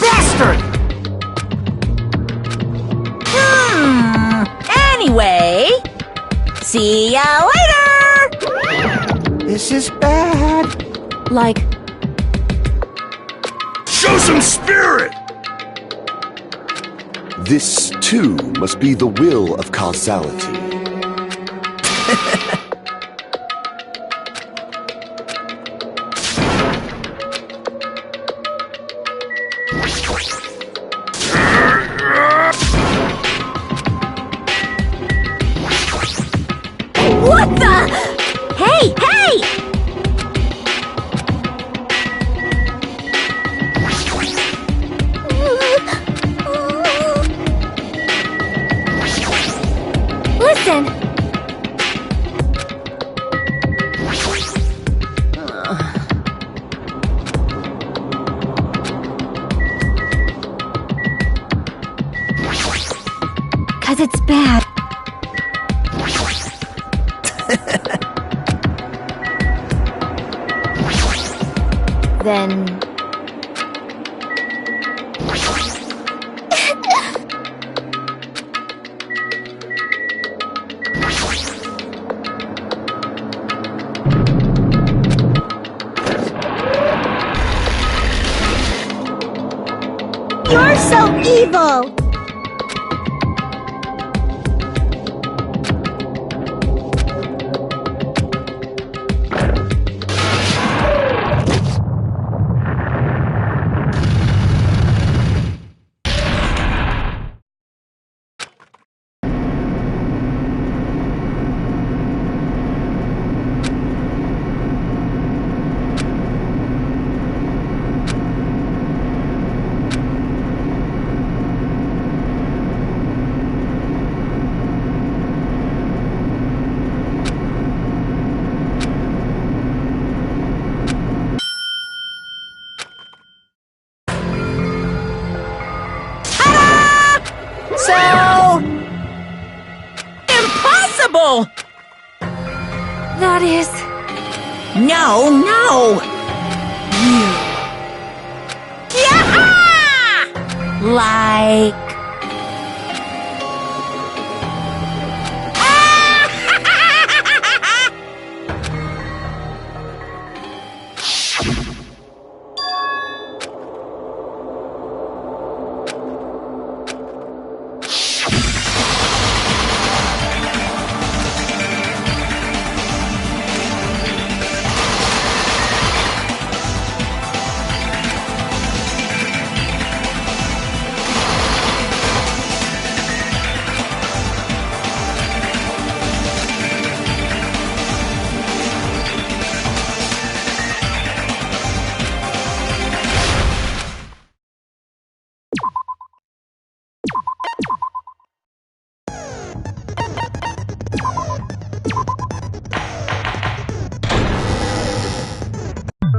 Bastard! Anyway, see ya later! This is bad. Like, Show some spirit! This, too, must be the will of causality. what the? Hey, hey! Listen. Cause it's bad. Then... You're so evil! So... Impossible! That is... No, no! You... Yeah! Like...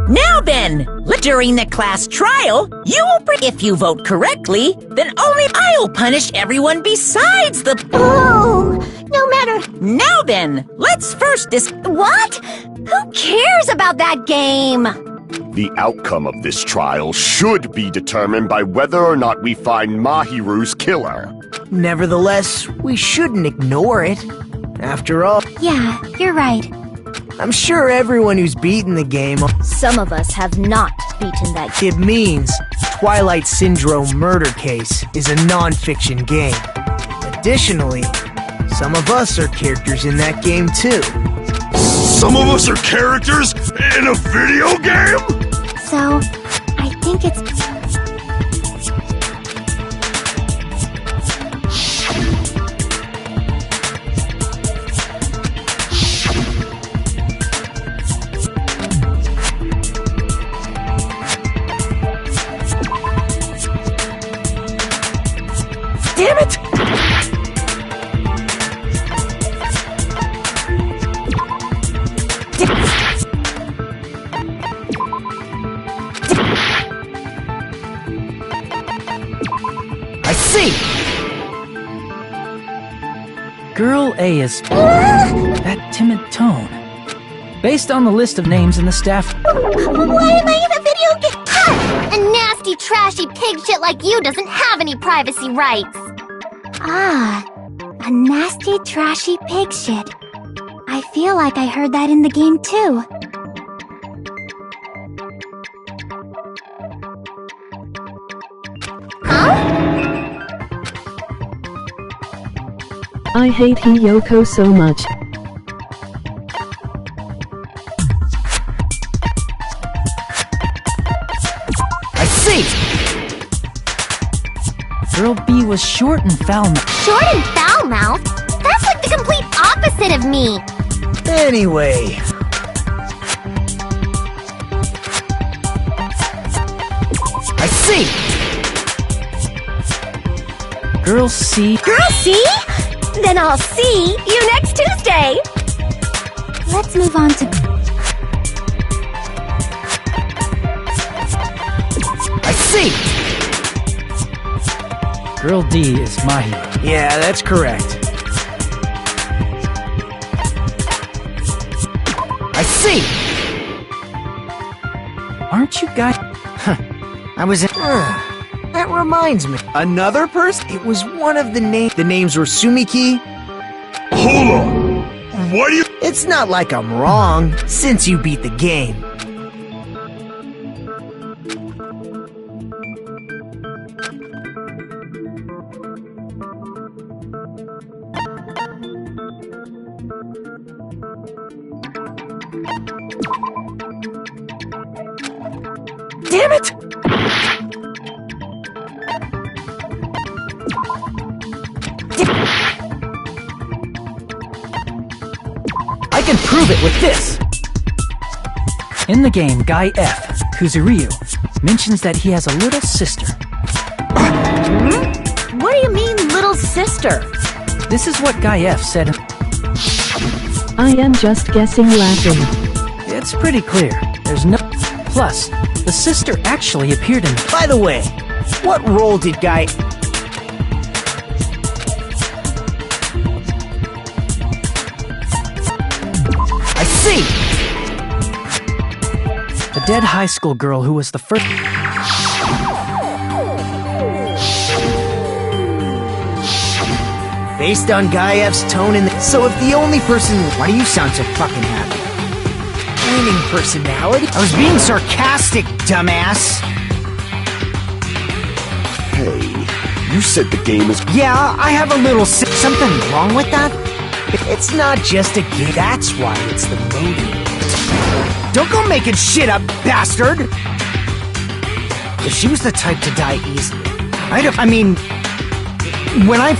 Now then, during the class trial, you will if you vote correctly, then only I'll punish everyone besides the... Oh, no matter... Now then, let's first What? Who cares about that game? The outcome of this trial should be determined by whether or not we find Mahiru's killer. Nevertheless, we shouldn't ignore it. After all, Yeah, you're right. I'm sure everyone who's beaten the game... Some of us have not beaten that game. It means Twilight Syndrome Murder Case is a non-fiction game. Additionally, some of us are characters in that game too. Some of us are characters in a video game? So, I think it's... Damn it! I see! Girl A is that timid tone. Based on the list of names in the staff... Why am I in a video game? Ha! A nasty, trashy pig shit like you doesn't have any privacy rights. Ah, a nasty, trashy pig shit. I feel like I heard that in the game too. I hate Hiyoko so much. I see! Girl B was short and foul-mouthed. Short and foul-mouthed? That's like the complete opposite of me. Anyway... I see! Girl C... Girl, see? Then I'll see you next Tuesday. Let's move on to... I see! Girl D is my hero. Yeah, that's correct. I see! Aren't you guys... I was in... that reminds me. Another person? It was one of the names. The names were Sumiki. Hold on! Why do you— It's not like I'm wrong, since you beat the game. Damn it! I can prove it with this! In the game, Guy F, Kuzuryu, mentions that he has a little sister. What do you mean, little sister? This is what Guy F said. I am just guessing laughing. It's pretty clear. There's no... Plus, the sister actually appeared in... By the way, what role did Guy... I see! The dead high school girl who was the first... Based on Guy F's tone in the... So if the only person... Why do you sound so fucking happy? Winning personality? I was being sarcastic, dumbass! Hey, you said the game is... Yeah, I have a little... Something wrong with that? It's not just a game. That's why it's the motive. Don't go making shit up, bastard! If she was the type to die easily, I mean... When it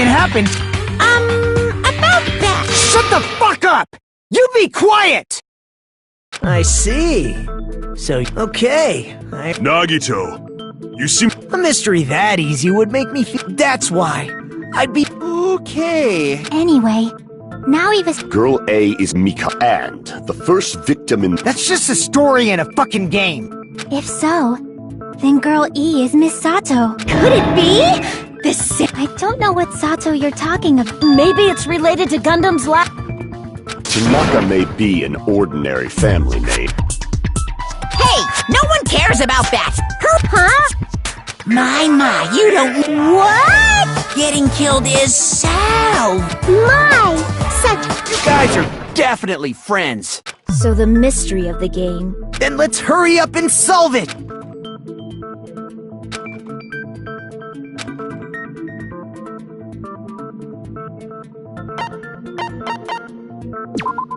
happened... About that. Shut the fuck up! You be quiet! I see. So, okay. Nagito, you seem— A mystery that easy would make me feel... That's why. I'd be... Okay. Anyway, now Eva's... Girl A is Mika, and the first victim in... That's just a story in a fucking game. If so, then Girl E is Miss Sato. Could it be? I don't know what Sato you're talking about. Maybe it's related to Gundam's last... Tanaka may be an ordinary family name. Hey, no one cares about that. Huh? My, you don't... What? Getting killed is so... You guys are definitely friends. So the mystery of the game... Then let's hurry up and solve it!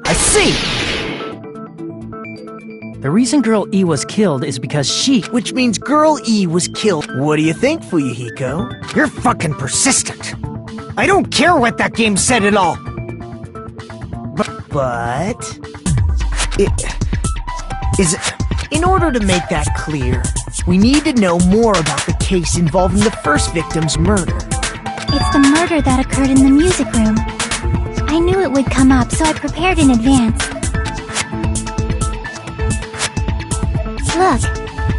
I see! The reason Girl E was killed is because she... Which means Girl E was killed. What do you think, Fuyuhiko? You're fucking persistent. I don't care what that game said at all. But... In order to make that clear, we need to know more about the case involving the first victim's murder. It's the murder that occurred in the music room. I knew it would come up, so I prepared in advance. Look,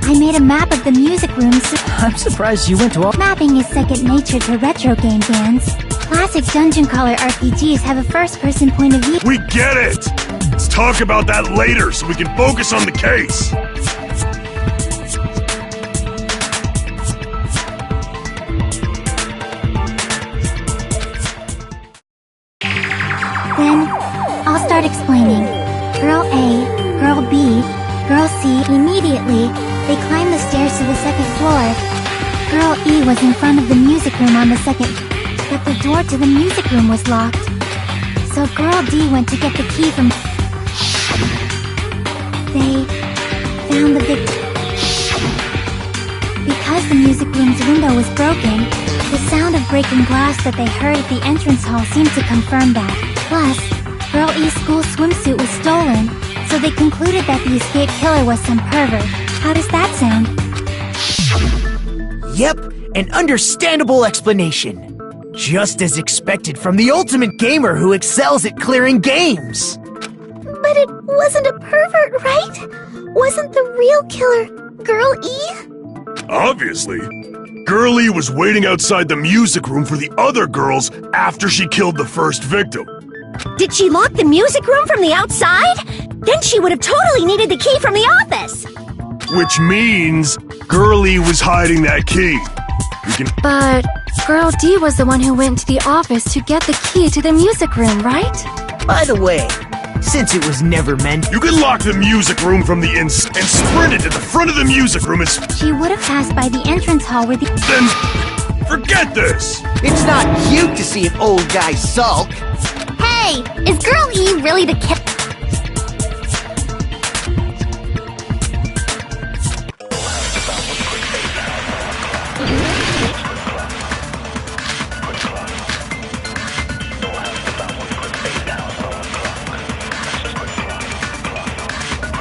I made a map of the music room so... I'm surprised you went to all... Mapping is second nature to retro game fans. Classic dungeon crawler RPGs have a first-person point of view. We get it! Let's talk about that later so we can focus on the case. Then, I'll start explaining. Girl A, Girl B, Girl C. Immediately, they climbed the stairs to the second floor. Girl E was in front of the music room on the second, but the door to the music room was locked. So Girl D went to get the key from... They found the victim. Because the music room's window was broken, the sound of breaking glass that they heard at the entrance hall seemed to confirm that. Plus, Girl E's school swimsuit was stolen, so they concluded that the escaped killer was some pervert. How does that sound? Yep, an understandable explanation. Just as expected from the ultimate gamer who excels at clearing games. But it wasn't a pervert, right? Wasn't the real killer Girl E? Obviously. Girlie was waiting outside the music room for the other girls after she killed the first victim. Did she lock the music room from the outside? Then she would have totally needed the key from the office. Which means Girlie was hiding that key. We can... But Girl D was the one who went to the office to get the key to the music room, right? By the way, since it was never meant... You can lock the music room from the inside and sprint it to the front of the music room as... She would have passed by the entrance hall where the... Then... Forget this! It's not cute to see an old guy sulk. Hey! Is Girl E really the killer?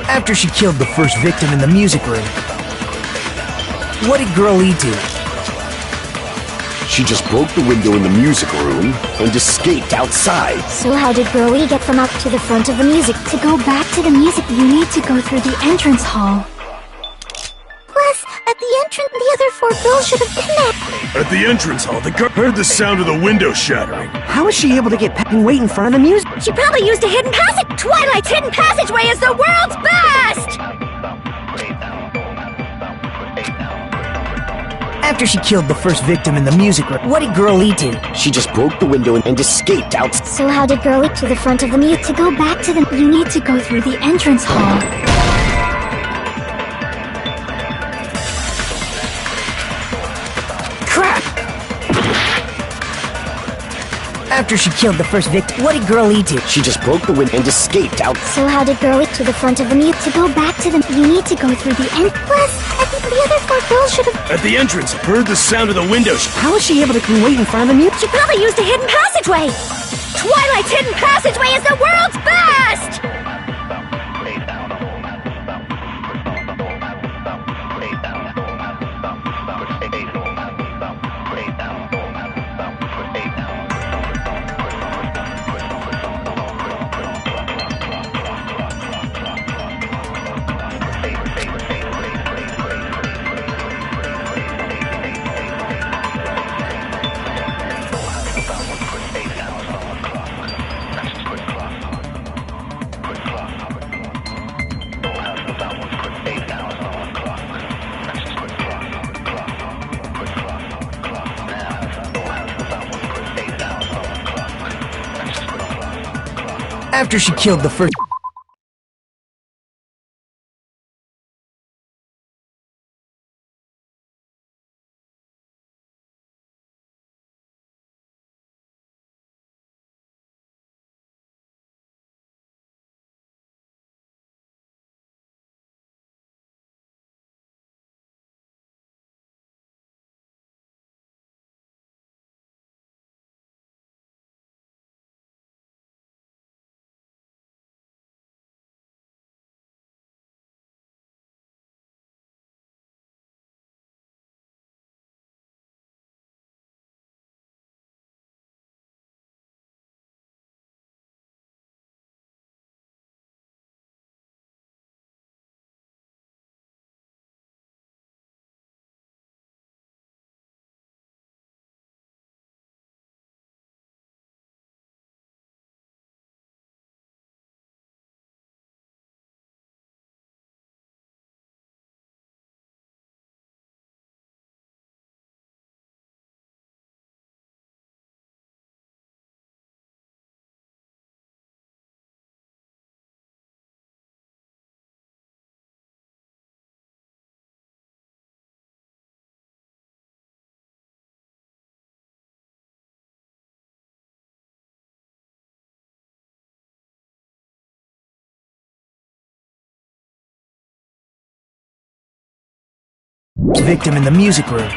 After she killed the first victim in the music room, what did Girl E do? She just broke the window in the music room and escaped outside. So how did Girl E get from up to the front of the music? To go back to the music, you need to go through the entrance hall. Plus, at the entrance, the other four girls should have been there. At the entrance hall, the girl heard the sound of the window shattering. How was she able to get back and wait in front of the music? She probably used a hidden passage. Twilight's hidden passageway is the world's best! After she killed the first victim in the music room, what did Girl E do? She just broke the window and escaped outside. So how did Girl E to the front of the music? To go back to the... You need to go through the entrance hall. Crap! After she killed the first victim, what did Girl E do? She just broke the window and escaped out. So how did Girl E to the front of the music? To go back to the... You need to go through the end... Plus, the other four girls should have... At the entrance, heard the sound of the window. How was she able to wait in front of the music? She probably used a hidden passageway. Twilight's hidden passageway is the world's best! After she killed the first... Victim in the music room.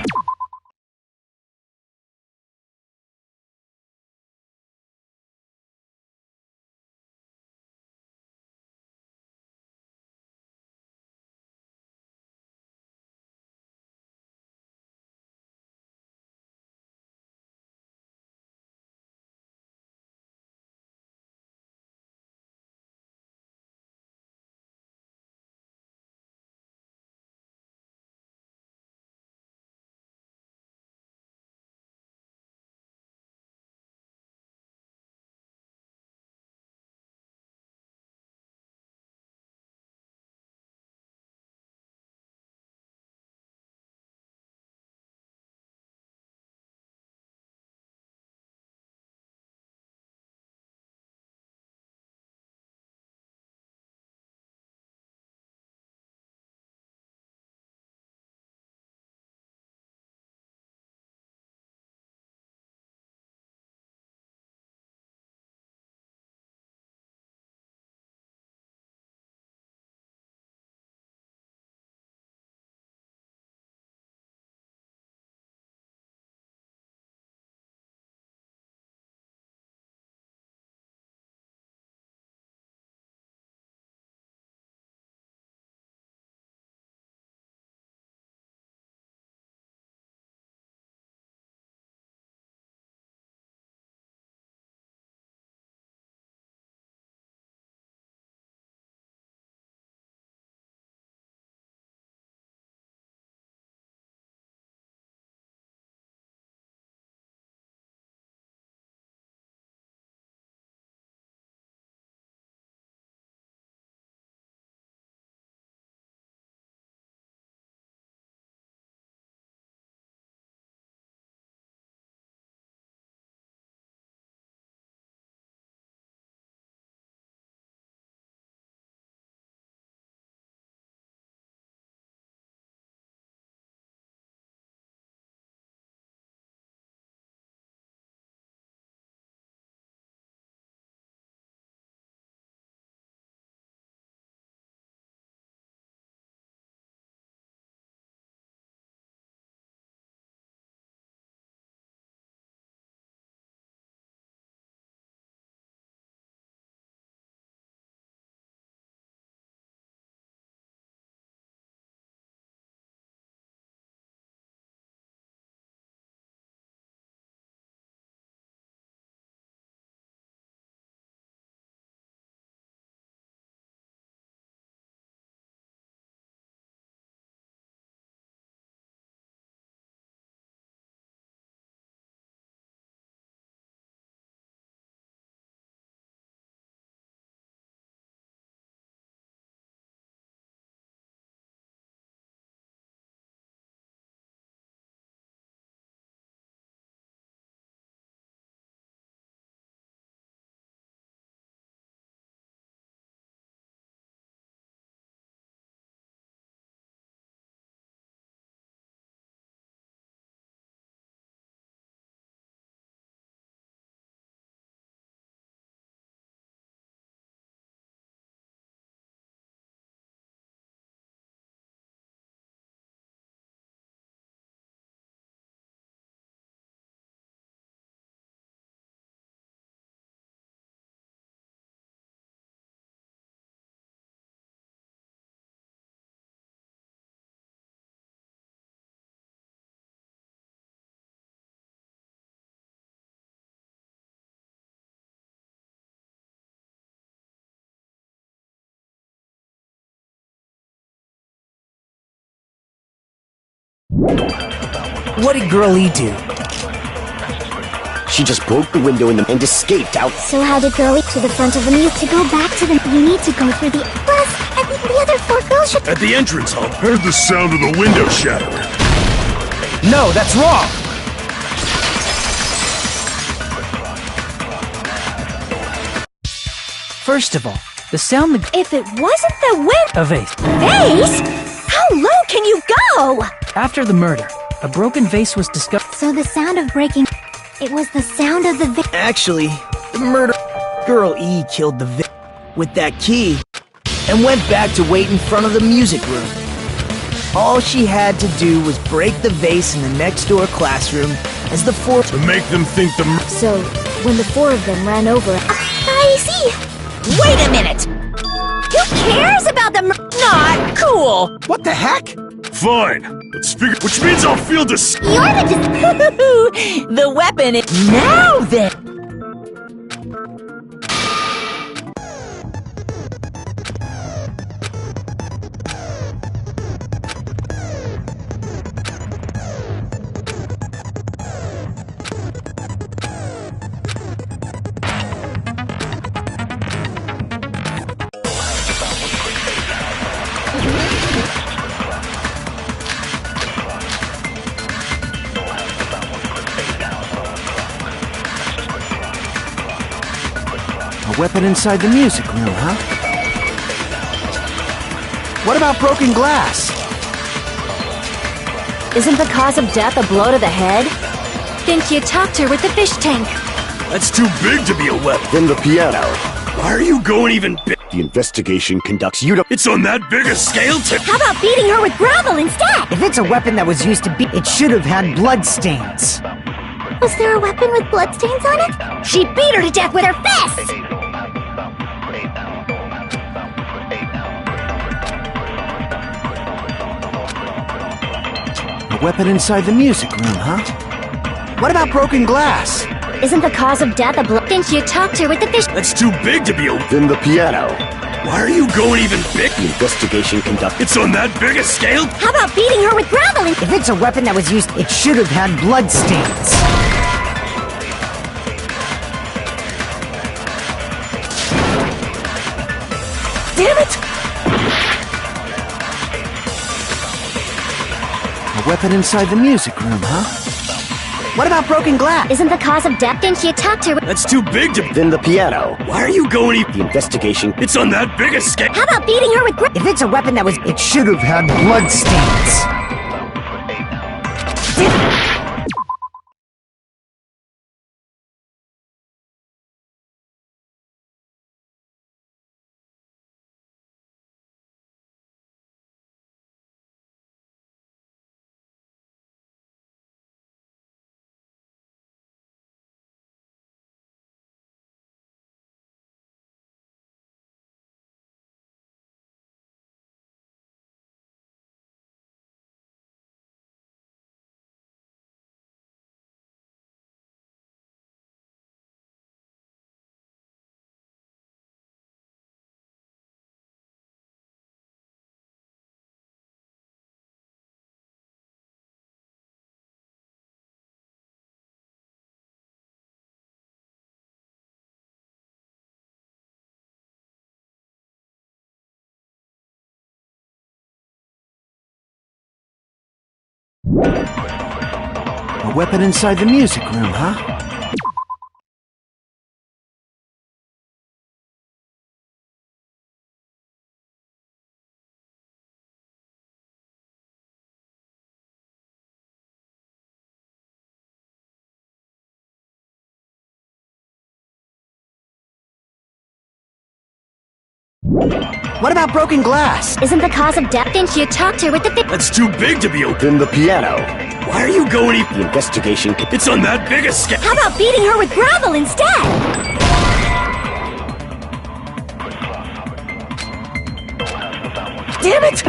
What did Girl E do? She just broke the window and escaped out. So how did Girlie to the front of the mute? To go back to the... You need to go through the... Plus, I think the other 4 girls should... At the entrance hall, heard the sound of the window shattering. No, that's wrong! First of all, the sound the... If it wasn't the wind... A vase. Vase? How low can you go? After the murder, a broken vase was discovered. So the sound of breaking... It was the sound of the... Actually, the murder... Girl E killed the with that key and went back to wait in front of the music room. All she had to do was break the vase in the next door classroom as the four To make them think the So, when the four of them ran over... I see. Wait a minute! Who cares about the Not cool! What the heck? Fine. Let's figure. Which means I'll feel dis. You're the The weapon is... Now then! A weapon inside the music room, huh? What about broken glass? Isn't the cause of death a blow to the head? Think you talked her with the fish tank. That's too big to be a weapon. Then the piano. Why are you going even big? The investigation conducts you to... It's on that big a scale to. How about beating her with gravel instead? If it's a weapon that was used to beat, it should have had blood stains. Was there a weapon with bloodstains on it? She beat her to death with her fist! A weapon inside the music room, huh? What about broken glass? Isn't the cause of death a blow? Think you talked her with the fish... That's too big to be a. Then the piano. Why are you going even big? The investigation conduct... It's on that big a scale. How about beating her with gravel instead? If it's a weapon that was used, it should have had blood stains. Damn it! A weapon inside the music room, huh? What about broken glass? Isn't the cause of death? Think you talked her with... That's too big to. Then the piano. Why are you going even? The investigation... It's on that big a scale. How about beating her with If it's a weapon that was, it should have had blood stains. A weapon inside the music room, huh? What about broken glass? Isn't the cause of death? Think you talked her with the fish... That's too big to be a. Then the piano. Why are you going even? The investigation... It's on that big a scale. How about beating her with gravel instead? Damn it!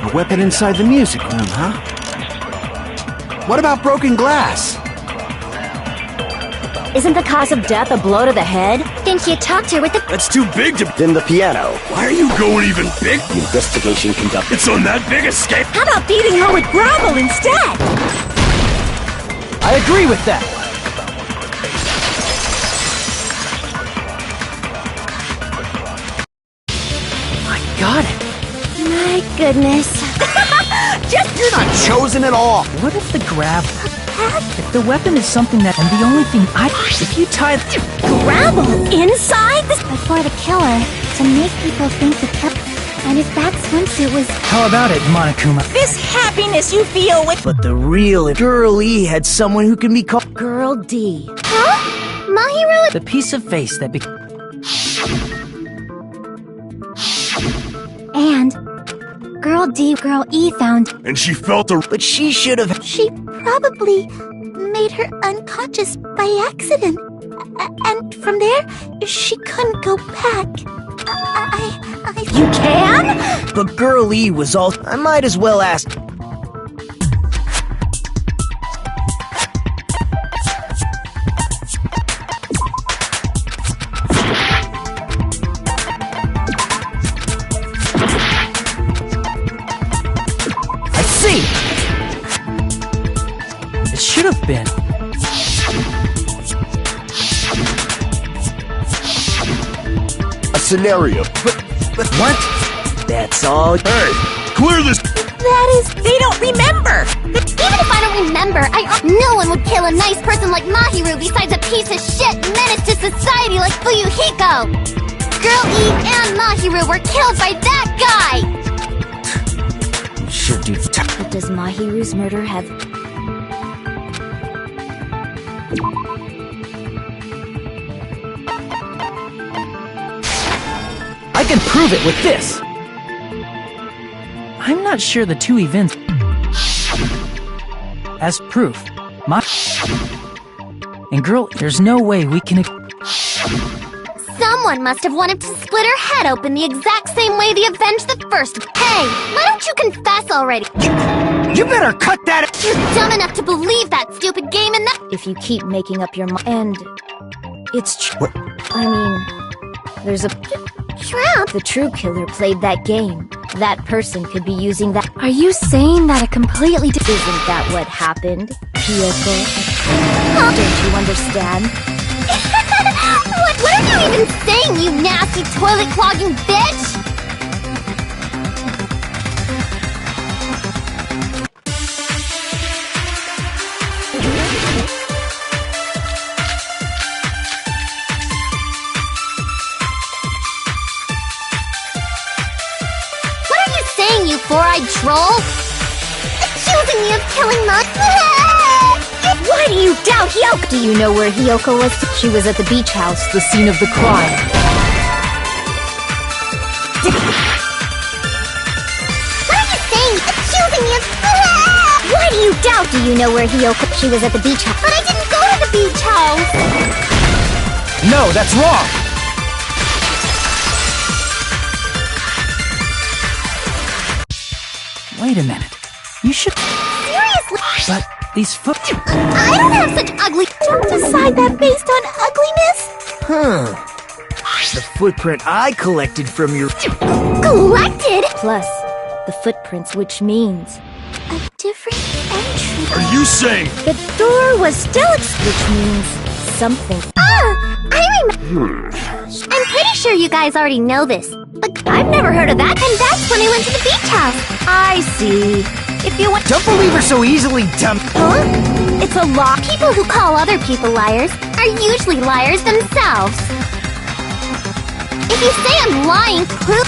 A weapon inside the music room, huh? What about broken glass? Isn't the cause of death a blow to the head? Think you talked her with the... That's too big to. Then the piano. Why are you going even big? The investigation conduct... It's on that big a scale. How about beating her with gravel instead? I agree with that. I got it. My goodness. You're not chosen at all. What if the gravel? If the weapon is something that, and the only thing if you tie Gravel inside the... Before the killer, to make people think the killer... And if that swimsuit was... How about it, Monokuma? This happiness you feel with... But the real Girl E had someone who can be called Girl D. Huh? Mahiru... The piece of face that Girl D, Girl E found. And she felt a... But she should have... She probably made her unconscious by accident. And from there, she couldn't go back. You can? But Girl E was all... I might as well ask... I see! It should have been. A scenario. But what? That's all... Hey, clear this... That is... They don't remember. Even if I don't remember, no one would kill a nice person like Mahiru besides a piece of shit menace to society like Fuyuhiko. Girl E and Mahiru were killed by that guy! Should do... But does Mahiru's murder have... I can prove it with this! I'm not sure the two events... As proof, And girl, there's no way we can... Someone must have wanted to split her head open the exact same way they avenged the first. Hey, why don't you confess already? You better cut that... You're dumb enough to believe that stupid game and that... If you keep making up your mind... And... It's true. I mean... There's a... Trap? The true killer played that game. That person could be using that... Are you saying that a completely... Isn't that what happened, Kyoko? Don't you understand? What are you even saying, you nasty toilet-clogging bitch? What are you saying, you four-eyed troll? Accusing me of killing my... Why do you doubt Hyoko? Do you know where Hyoko was? She was at the beach house, the scene of the crime. What are you saying? Accusing me of... Why do you doubt? Do you know where Hyoko... She was at the beach house. But I didn't go to the beach house! No, that's wrong! Wait a minute. You should... Seriously? But these foot... I don't have such ugly... Don't decide that based on ugliness. The footprint I collected from your... Collected? Plus, the footprints, which means... A different entry. Are you saying... The door was still which means something. I remember. I'm pretty sure you guys already know this. But I've never heard of that. And that's when I went to the beach house. I see. If you want... Don't believe her so easily, dumb... Huh? It's a law. People who call other people liars are usually liars themselves. If you say I'm lying, prove...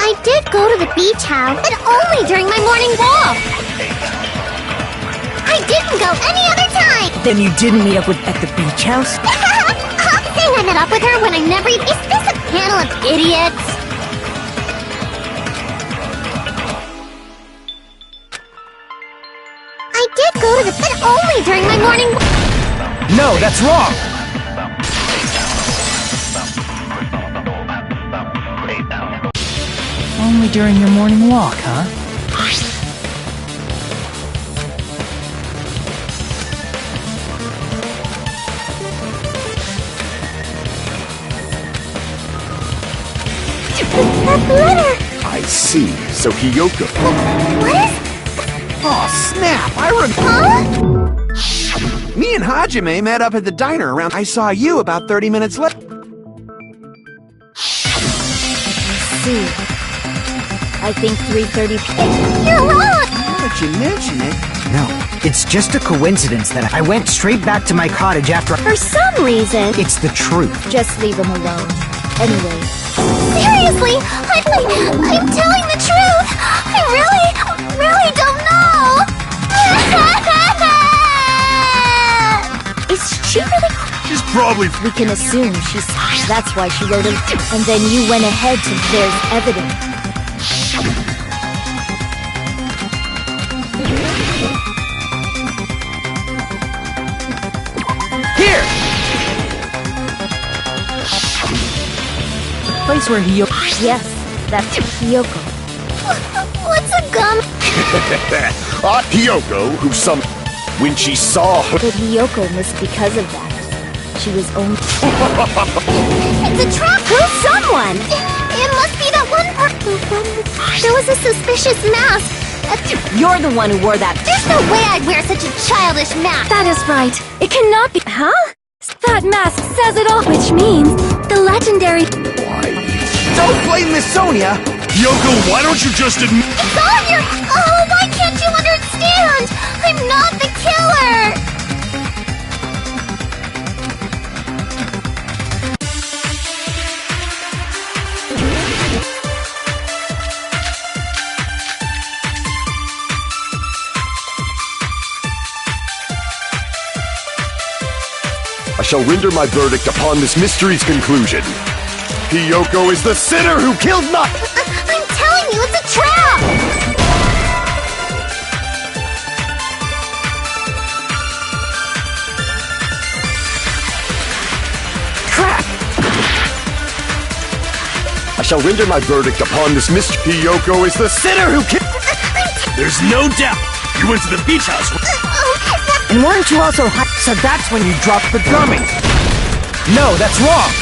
I did go to the beach house, but only during my morning walk. I didn't go any other time. Then you didn't meet up with at the beach house? Saying I met up with her when I never... Is this a panel of idiots? I did go to the... But only during my morning... No, that's wrong! Only during your morning walk, huh? That glitter! I see. So Hyoko. What is... Oh, snap! I Huh? Me and Hajime met up at the diner around... I saw you about 30 minutes later. See. I think 3:30 You're wrong! Now that you mention it... No, it's just a coincidence that I went straight back to my cottage after... For some reason... It's the truth. Just leave him alone. Anyway. Seriously, I'm telling the truth. I really don't probably... We can assume she's... That's why she wrote it. And then you went ahead to... There's evidence. Here! The place where Hiyoko... Yes, that's Hiyoko. What's a gum? Aunt Hiyoko, who some... When she saw her... But Hiyoko missed because of that. She was only... It's a trap! Who's someone? It must be that one There was a suspicious mask. You're the one who wore that. There's no way I'd wear such a childish mask. That is right. It cannot be... Huh? That mask says it all. Which means the legendary... Don't blame Miss Sonia! Yoko, why don't you just admit... It's all your... Oh, why can't you understand? I'm not the killer! I shall render my verdict upon this mystery's conclusion. Hiyoko is the sinner who killed not... I'm telling you, it's a trap! Crap! I shall render my verdict upon this mystery. Hiyoko is the sinner who killed... There's no doubt. You went to the beach house. And weren't you also high? So that's when you dropped the gummy. No, that's wrong.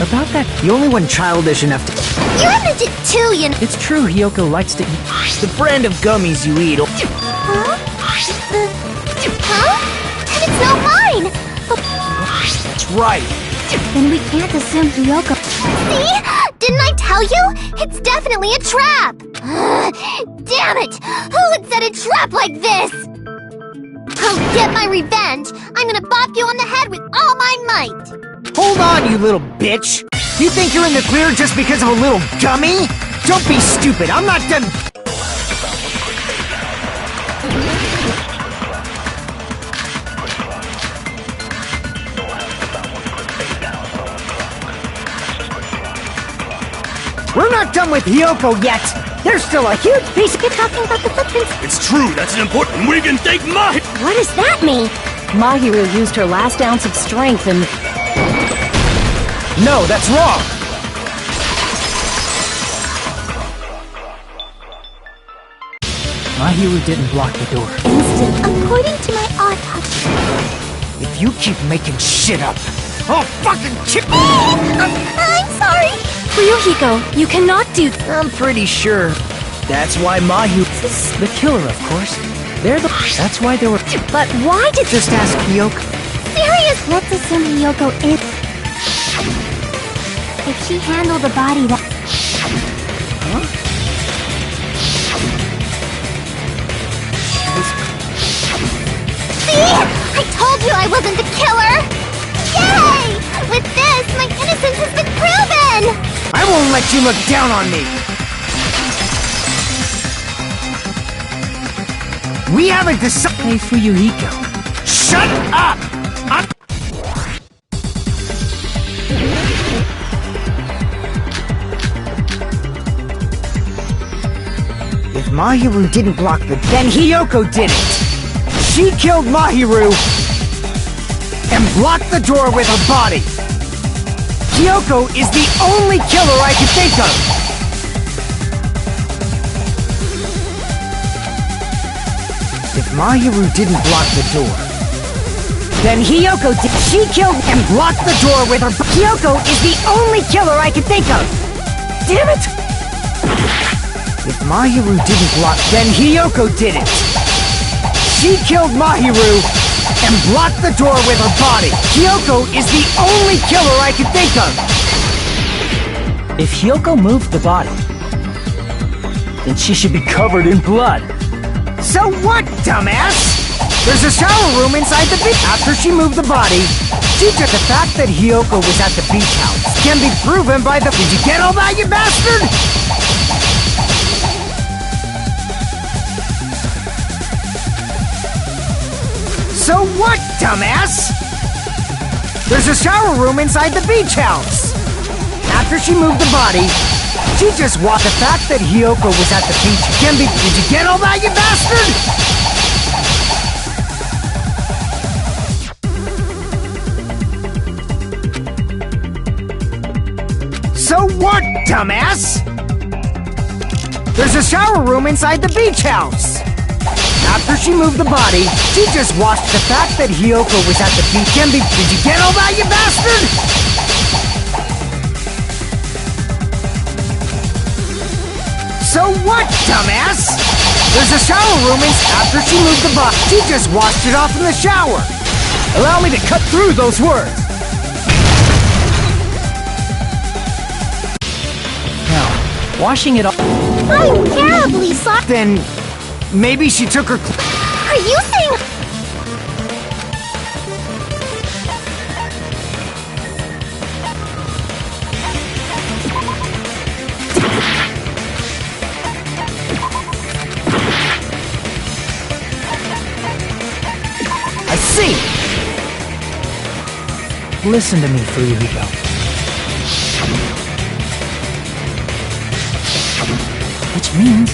About that, the only one childish enough to... You're a midget too, you know. It's true Hiyoko likes to eat... The brand of gummies you eat... Huh? And it's not mine! That's right. Then we can't assume Hiyoko... See? Didn't I tell you? It's definitely a trap! Damn it! Who would set a trap like this? I'll get my revenge! I'm gonna bop you on the head with all my might! Hold on, you little bitch! You think you're in the clear just because of a little gummy? Don't be stupid, I'm not done... We're not done with Hiyoko yet! There's still a huge piece of... You're talking about the footprints? It's true, that's an important... We can take my... What does that mean? Mahiru used her last ounce of strength and... No, that's wrong! Mahiru didn't block the door. According to my autopsy... If you keep making shit up, I'll fucking kick... I'm sorry! Ryuhiko, you cannot do... I'm pretty sure that's why Mahiru... The killer, of course. They're the... That's why they were... But why did... Just ask Hiyoko. Serious? Let's assume Hiyoko is... If she handled the body that... Huh? See? I told you I wasn't the killer! Yay! With this, my innocence has been proven! I won't let you look down on me! We haven't decided... Hey, Fuyuhiko. Shut up! If Mahiru didn't block the... Then Hiyoko did it! She killed Mahiru and blocked the door with her body! Hiyoko is the only killer I can think of! If Mahiru didn't block the door, then Hiyoko did. She killed and blocked the door with her. Hiyoko is the only killer I can think of! Damn it! If Mahiru didn't block, then Hiyoko did it! She killed Mahiru and blocked the door with her body! Hiyoko is the only killer I can think of! If Hiyoko moved the body, then she should be covered in blood. So what, dumbass? There's a shower room inside the beach. After she moved the body, she took the fact that Hiyoko was at the beach house can be proven by the... Did you get all that, you bastard? So what, dumbass? There's a shower room inside the beach house. After she moved the body, she just walked. The fact that Hyoko was at the beach can be. Did you get all that, you bastard? So what, dumbass? There's a shower room inside the beach house. After she moved the body, she just washed. The fact that Hyoko was at the beach can be. Did you get all that, you bastard? So what, dumbass? There's a shower room after she moved the body. She just washed it off in the shower. Allow me to cut through those words. Now, washing it off. I'm terribly sorry. Then maybe she took her. Are you saying? I see. Listen to me, Fuyuhiko. Which means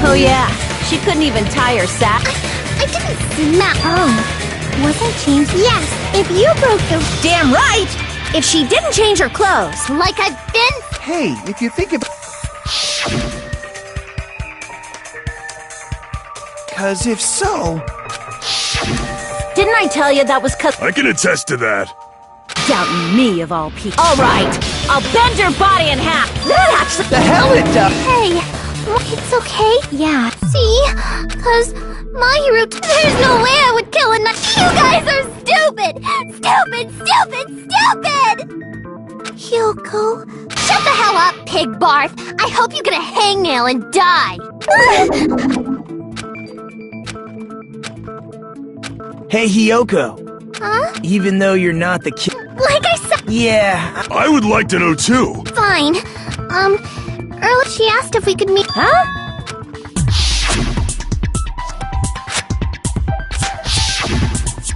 Oh yeah, she couldn't even tie her sack. I didn't smack. Oh, wasn't changed? Yes. If you broke the. Damn right! If she didn't change her clothes. Like I've been. Hey, if you think about... Cause if so... Didn't I tell you that was cut? I can attest to that. Doubting me of all people. All right, I'll bend your body in half. That actually. The hell it does! Hey, it's okay. Yeah. See? Cause Mahiru. There's no way I would kill a knight. You guys are stupid! Stupid! Stupid! Stupid! Hyoko. Shut the hell up, pig barf! I hope you get a hangnail and die! Hey, Hyoko. Huh? Even though you're not the kid. Like I said. Yeah. I would like to know too. Fine. Earlier she asked if we could meet. Huh?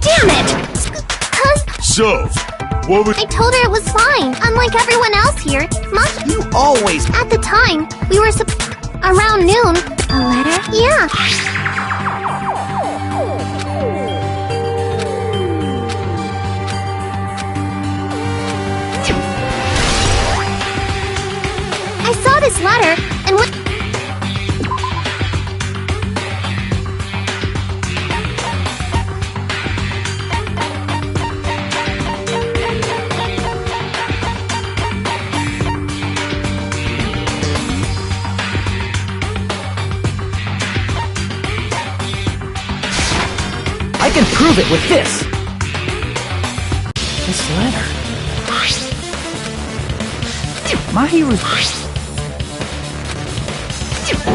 Damn it! Cause So, what would... I told her it was fine. Unlike everyone else here, You always... at the time, we were around noon. A letter? Yeah. I saw this letter, and what? I can prove it with this. This letter. Mahiru.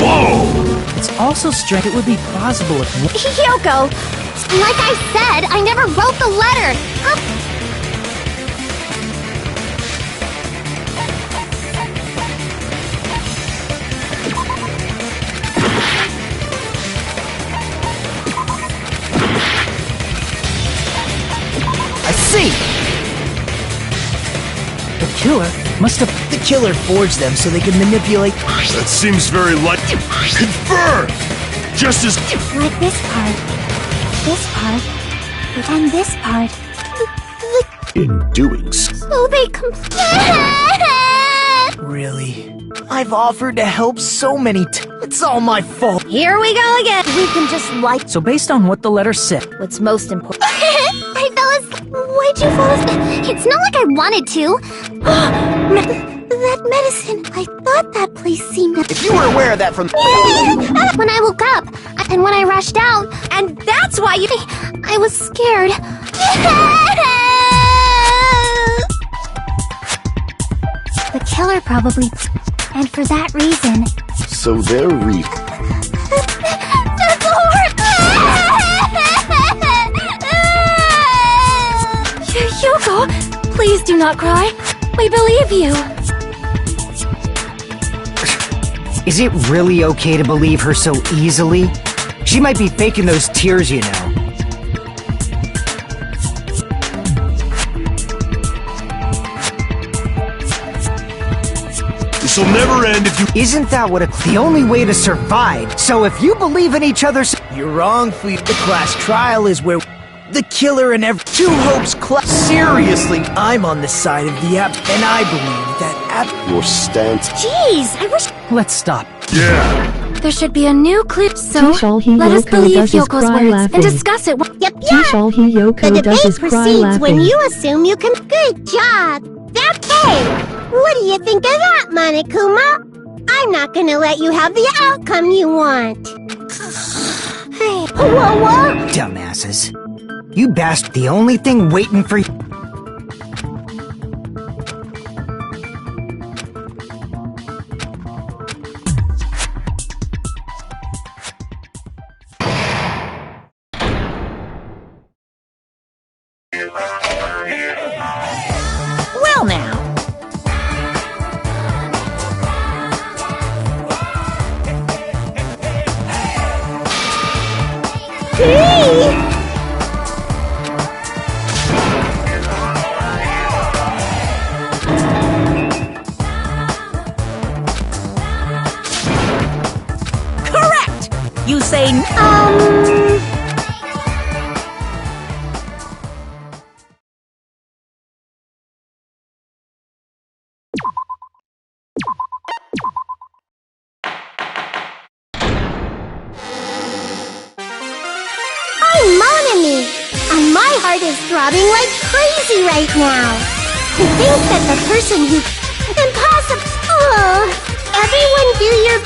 Whoa! It's also strange. It would be plausible if. Hyoko, like I said, I never wrote the letter. I see. The killer must have. The killer forged them so they could manipulate. That seems very like... Confirmed! Just as... Like this part, and this part. In doing so, So they complete. Really? I've offered to help so many It's all my fault. Here we go again. We can just like So based on what the letter said, what's most important. I fell asleep. Why'd you fall asleep? It's not like I wanted to. That medicine. I thought that place seemed. If you were aware of that from... When I woke up, and when I rushed out, And that's why you. I was scared. The killer probably. And for that reason. so they're That's horrible! Yoko, please do not cry. We believe you. Is it really okay to believe her so easily? She might be faking those tears, you know. This'll never end if you— Isn't that what the only way to survive? So if you believe in each other's— You're wrong, Fleet. The class trial is where the killer and every Two Hopes class. Seriously, I'm on the side of the app, and I believe that app. Your stance. Jeez, I wish Let's stop. Yeah. there should be a new clip. So Tishalhi let us Yoko believe does his Yoko's cry words laughing. and discuss it. Yep, Tishalhi Yoko The does debate his cry proceeds when laughing. you assume you can. Good job. That's hey. What do you think of that, Monokuma? I'm not gonna let you have the outcome you want. Hey, whoa. Dumbasses. You bastard. The only thing waiting for you. Well now. Correct! You say I'm Monami, and my heart is throbbing like crazy right now. To think that the person who... Impossible... Oh, everyone do your...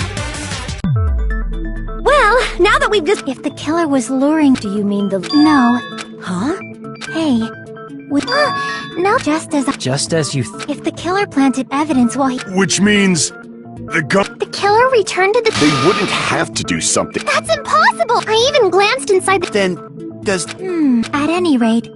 Well, now that we've just... If the killer was luring... Do you mean the... No. huh? Hey. No, Just as you If the killer planted evidence while he... Which means the gun— the killer returned to the... They wouldn't have to do something. That's impossible! I even glanced inside the... Then, does... At any rate...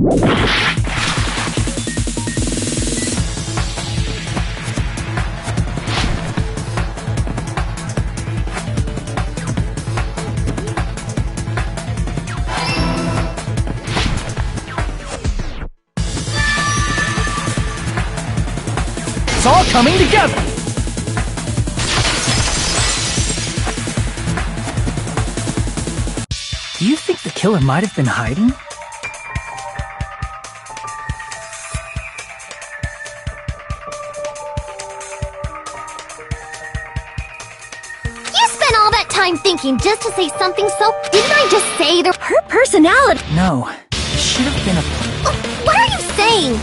It's all coming together! Do you think the killer might have been hiding? You spent all that time thinking just to say something so... Didn't I just say that her personality... No, it should have been a... What are you saying?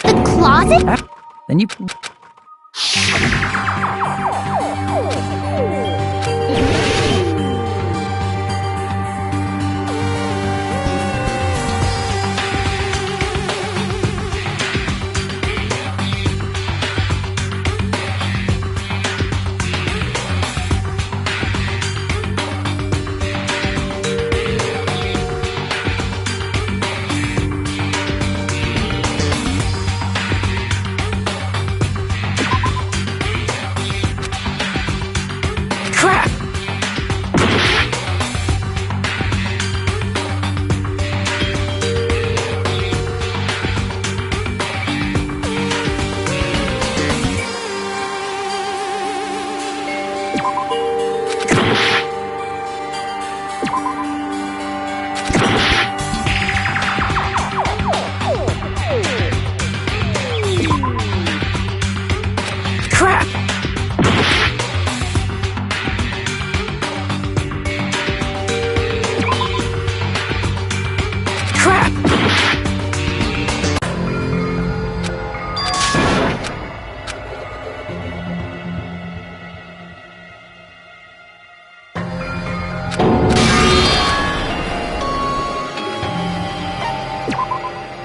The closet? Then you...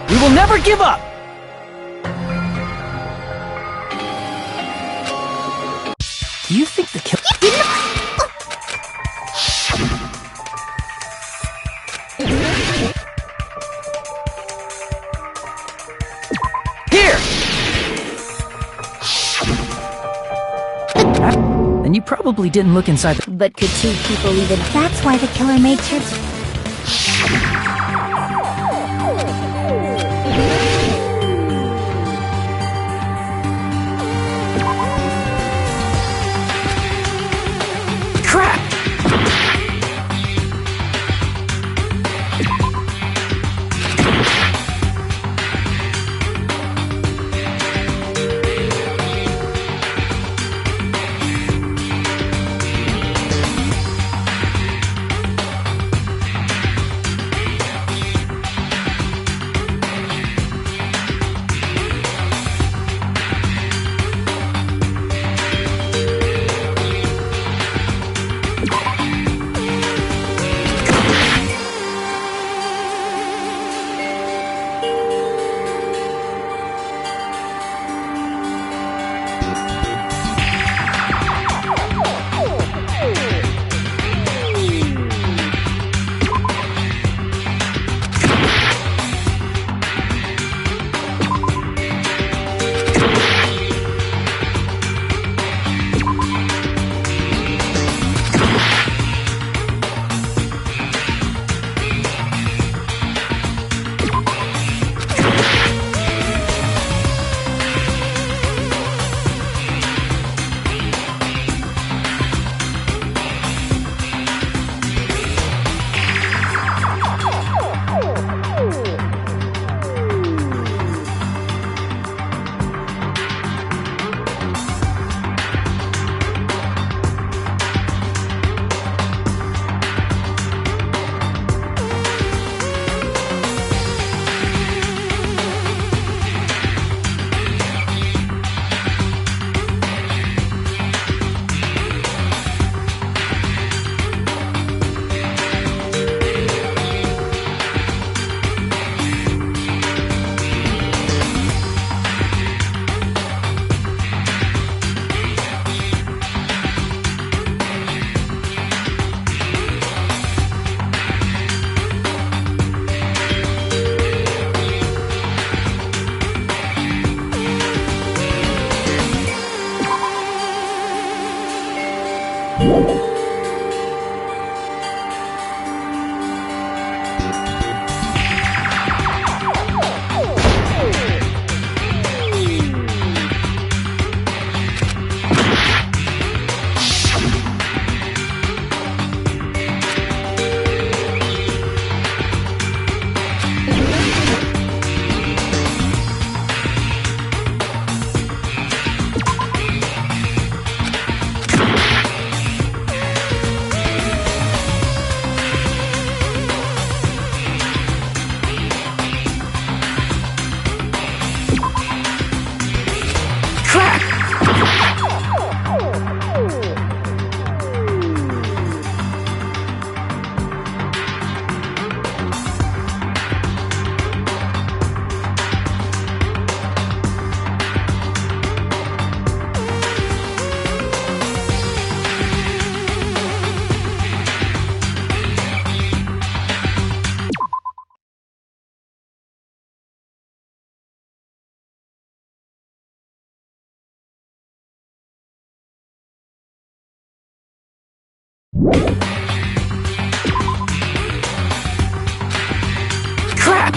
We will never give up! Do you think the killer... Here! Then you probably didn't look inside the... But could two people even... That's why the killer made sure to... Crap!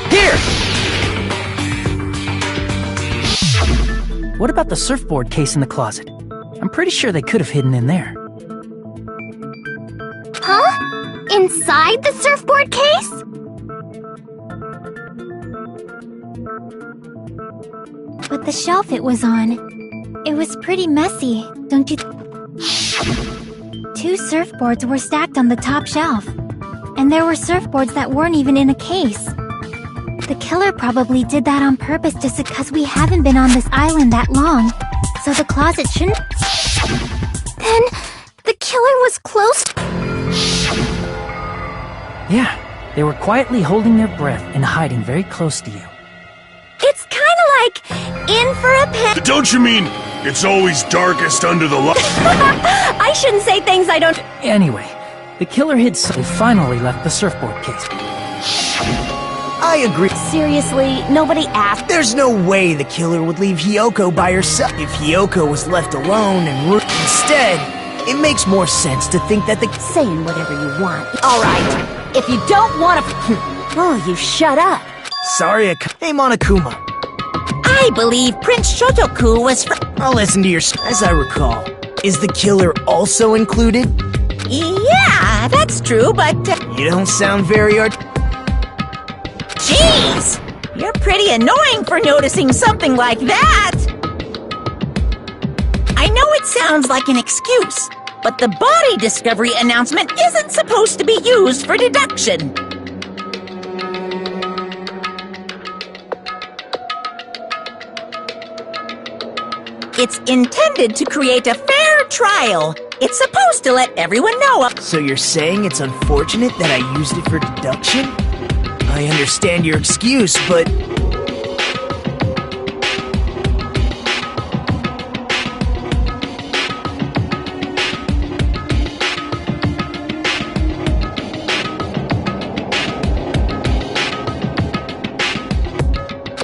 Here! What about the surfboard case in the closet? I'm pretty sure they could have hidden in there. Huh? Inside the surfboard case? But the shelf it was on, it was pretty messy, don't you? Two surfboards were stacked on the top shelf, and there were surfboards that weren't even in a case. The killer probably did that on purpose just because we haven't been on this island that long, so the closet shouldn't... Then, the killer was close to... Yeah, they were quietly holding their breath and hiding very close to you. It's kinda like, in for a penny. Don't you mean it's always darkest under the light? I shouldn't say things I don't... Anyway, the killer hid they finally left the surfboard case. I agree. Seriously, nobody asked. There's no way the killer would leave Hiyoko by herself. If Hiyoko was left alone and instead, it makes more sense to think that the... Saying whatever you want. Alright, if you don't want to... Oh, you shut up. Sorry, hey, Monokuma. I believe Prince Shotoku was I'll listen to your... As I recall, is the killer also included? Yeah, that's true, but... You don't sound very Jeez! You're pretty annoying for noticing something like that! I know it sounds like an excuse, but the body discovery announcement isn't supposed to be used for deduction. It's intended to create a fair trial. It's supposed to let everyone know. So you're saying it's unfortunate that I used it for deduction? I understand your excuse, but...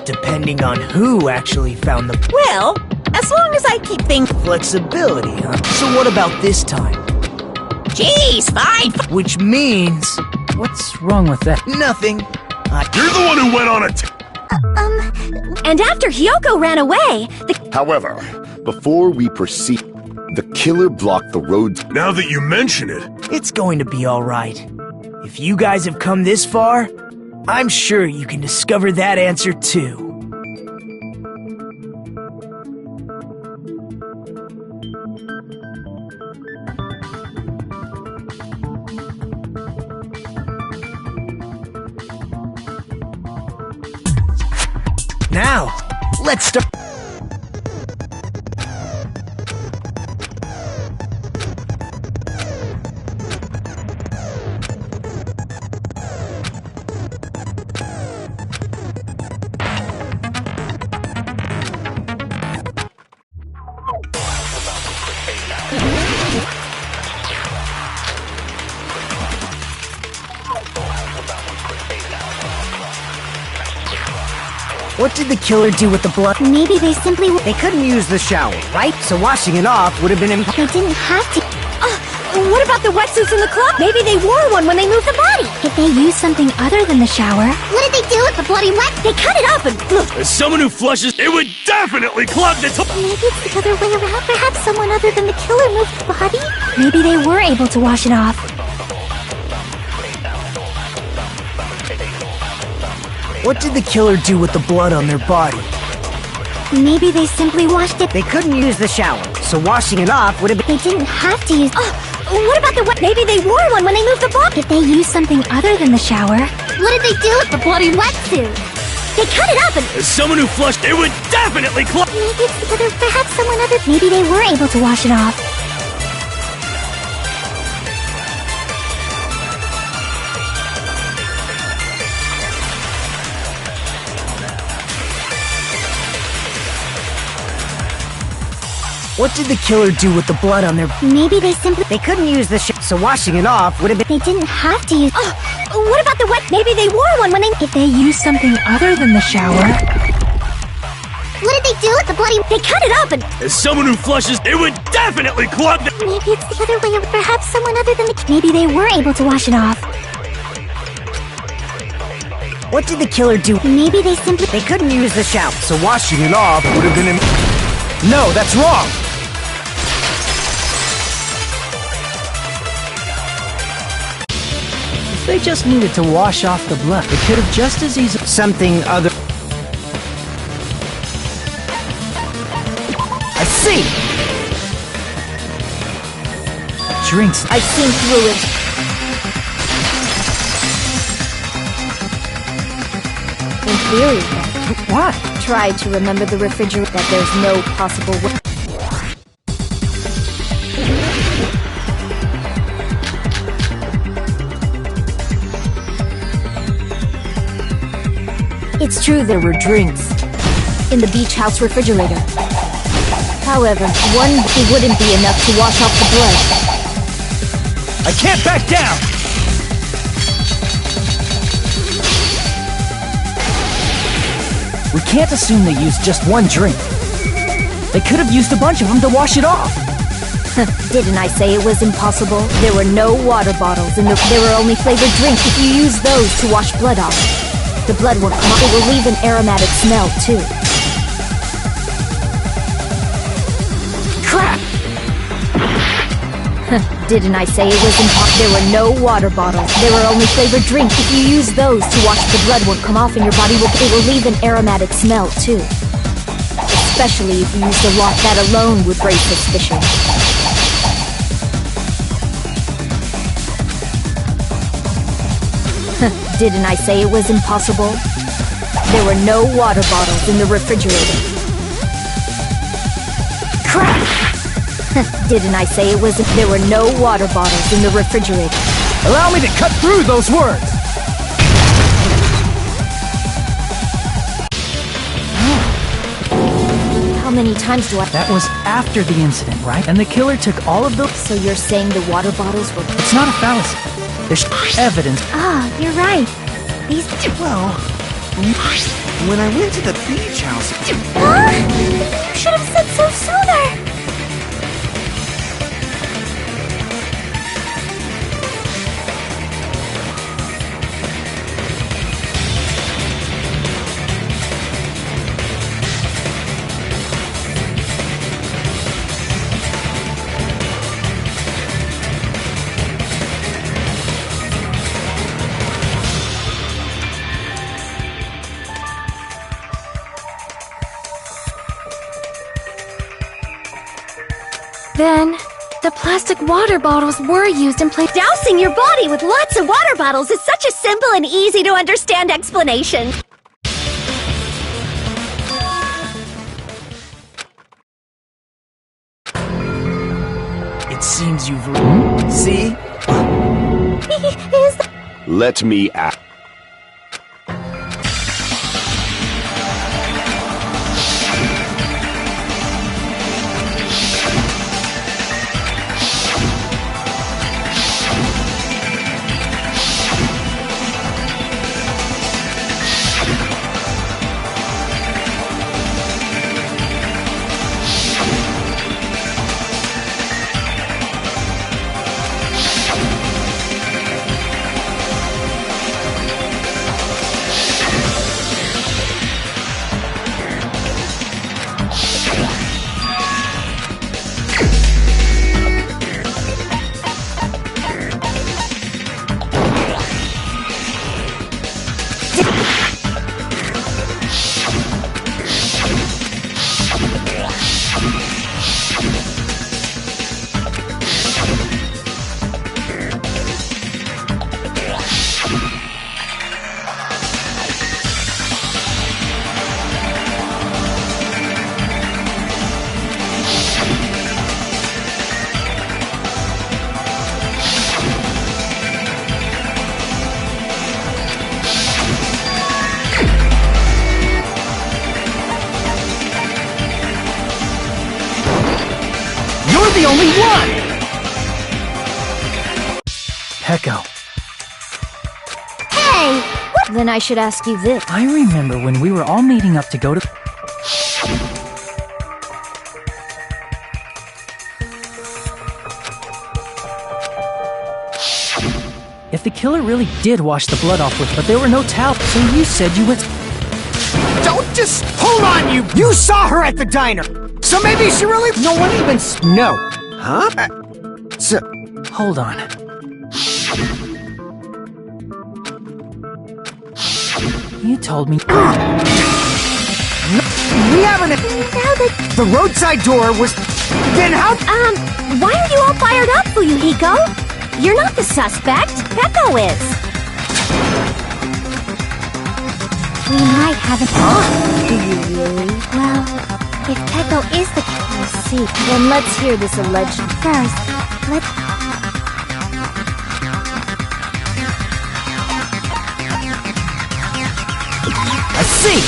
Depending on who actually found the... Well, as long as I keep things... Flexibility, huh? So what about this time? Jeez, fine. Which means... What's wrong with that? Nothing. You're the one who went on it. And after Hiyoko ran away, However, before we proceed, the killer blocked the road. Now that you mention it, It's going to be alright. If you guys have come this far, I'm sure you can discover that answer too. Now, let's start. What did the killer do with the blood? Maybe they simply... They couldn't use the shower, right? So washing it off would have been They didn't have to... What about the wetsuits in the club? Maybe they wore one when they moved the body. Did they use something other than the shower? What did they do with the bloody wet? They cut it up and look. As someone who flushes, it would definitely clog the toilet. Maybe it's the other way around. Perhaps someone other than the killer moved the body? Maybe they were able to wash it off. What did the killer do with the blood on their body? Maybe they simply washed it. They couldn't use the shower, so washing it off would have been... They didn't have to use... What about the wet? Maybe they wore one when they moved the body. Did they use something other than the shower? What did they do with the bloody wetsuit? They cut it up and... As someone who flushed, it would definitely clog... Maybe it's the other... Perhaps someone other... Maybe they were able to wash it off. What did the killer do with the blood on their... Maybe they simply... They couldn't use the shower, so washing it off would have been... They didn't have to use... What about the wet? Maybe they wore one when they... Did they use something other than the shower? What did they do with the bloody... They cut it up and... As someone who flushes, it would definitely clog the... Maybe it's the other way. Perhaps someone other than the... Maybe they were able to wash it off. What did the killer do? Maybe they simply... They couldn't use the shower, so washing it off would have been... No, that's wrong! If they just needed to wash off the blood, they could have just as easily... Something other... I see! Drinks. I've seen through it. In theory, What? try to remember the refrigerator that there's no possible way. It's true there were drinks in the beach house refrigerator. However, one wouldn't be enough to wash off the blood. I can't back down! We can't assume they used just one drink. They could have used a bunch of them to wash it off. Didn't I say it was impossible? There were no water bottles and there were only flavored drinks. If you use those to wash blood off, the blood will come off. It will leave an aromatic smell, too. Crap! Didn't I say it was impossible? There were no water bottles. There were only flavored drinks. If you use those to wash, the blood won't come off and your body it will leave an aromatic smell, too. Especially if you used a lot, that alone would raise suspicion. Didn't I say it was impossible? There were no water bottles in the refrigerator. Crap! Didn't I say it was... There were no water bottles in the refrigerator. Allow me to cut through those words! How many times do I... That was after the incident, right? And the killer took all of those... So you're saying the water bottles were... It's not a fallacy. There's evidence. You're right. These... Well, when I went to the beach house... You should have said so sooner! Then, the plastic water bottles were used in place. Dousing your body with lots of water bottles is such a simple and easy to understand explanation. It seems you've... See? Let me act. You're the only one! Peko. Hey! What? Then I should ask you this. I remember when we were all meeting up to go to... If the killer really did wash the blood off with, but there were no towels, so you said you went... Don't just... Hold on, you... You saw her at the diner! So maybe she really... No one even... No. Huh? Hold on. You told me... We haven't... Now that... The roadside door was... Then how... Why are you all fired up, Fuyuhiko? You're not the suspect. Peko is. We might have an... Do you really? Well, if Peko is the... I see. Then let's hear this alleged... First, let's... I see!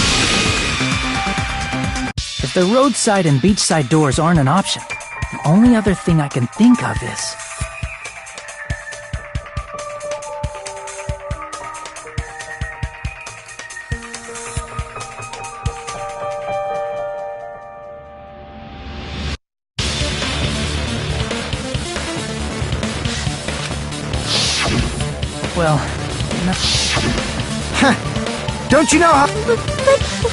If the roadside and beachside doors aren't an option, the only other thing I can think of is... Well, no. Don't you know how...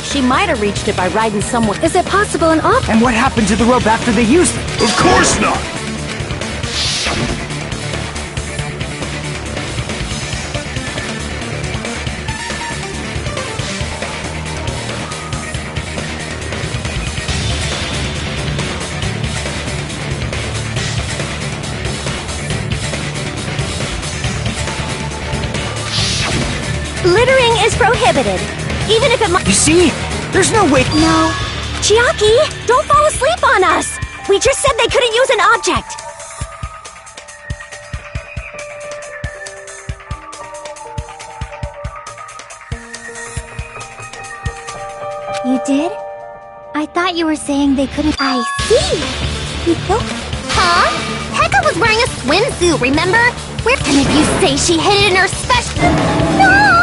She might have reached it by riding someone. Is it possible an off? And what happened to the rope after they used it? Of course not! Littering is prohibited. Even if it might... You see? There's no way... No. Chiaki, don't fall asleep on us! We just said they couldn't use an object! You did? I thought you were saying they couldn't... I see! Huh? Pekka was wearing a swimsuit, remember? Where... And if you say she hid it in her special... No!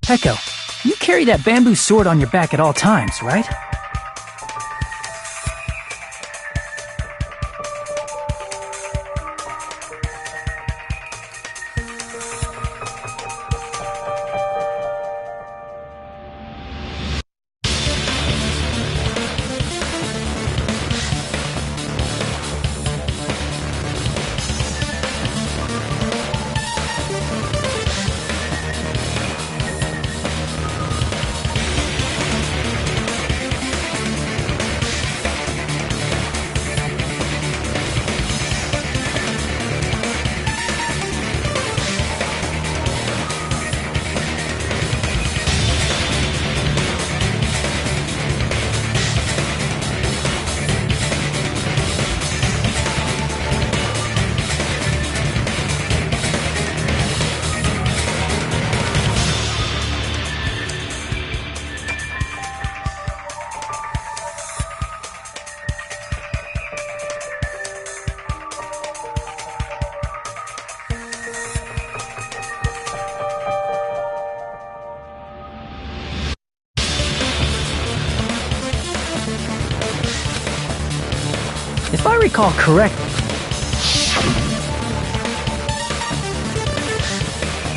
Peko, you carry that bamboo sword on your back at all times, right? If I recall correctly,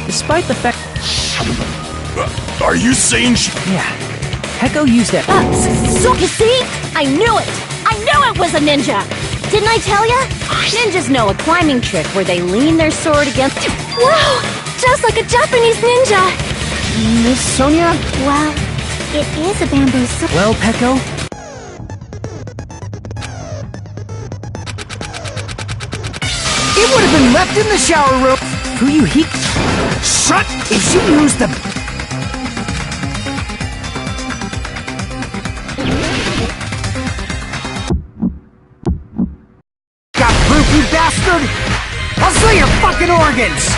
despite the fact... Are you saying Yeah, Peko used that... So, you see? I knew it! I knew it was a ninja! Didn't I tell ya? Ninjas know a climbing trick where they lean their sword against... Wow! Just like a Japanese ninja! Miss Sonia? Well, it is a bamboo sword. Well, Peko, It would have been left in the shower room. Fuyuhiko... Shut! If she used the... Got proof, you bastard? I'll sell your fucking organs!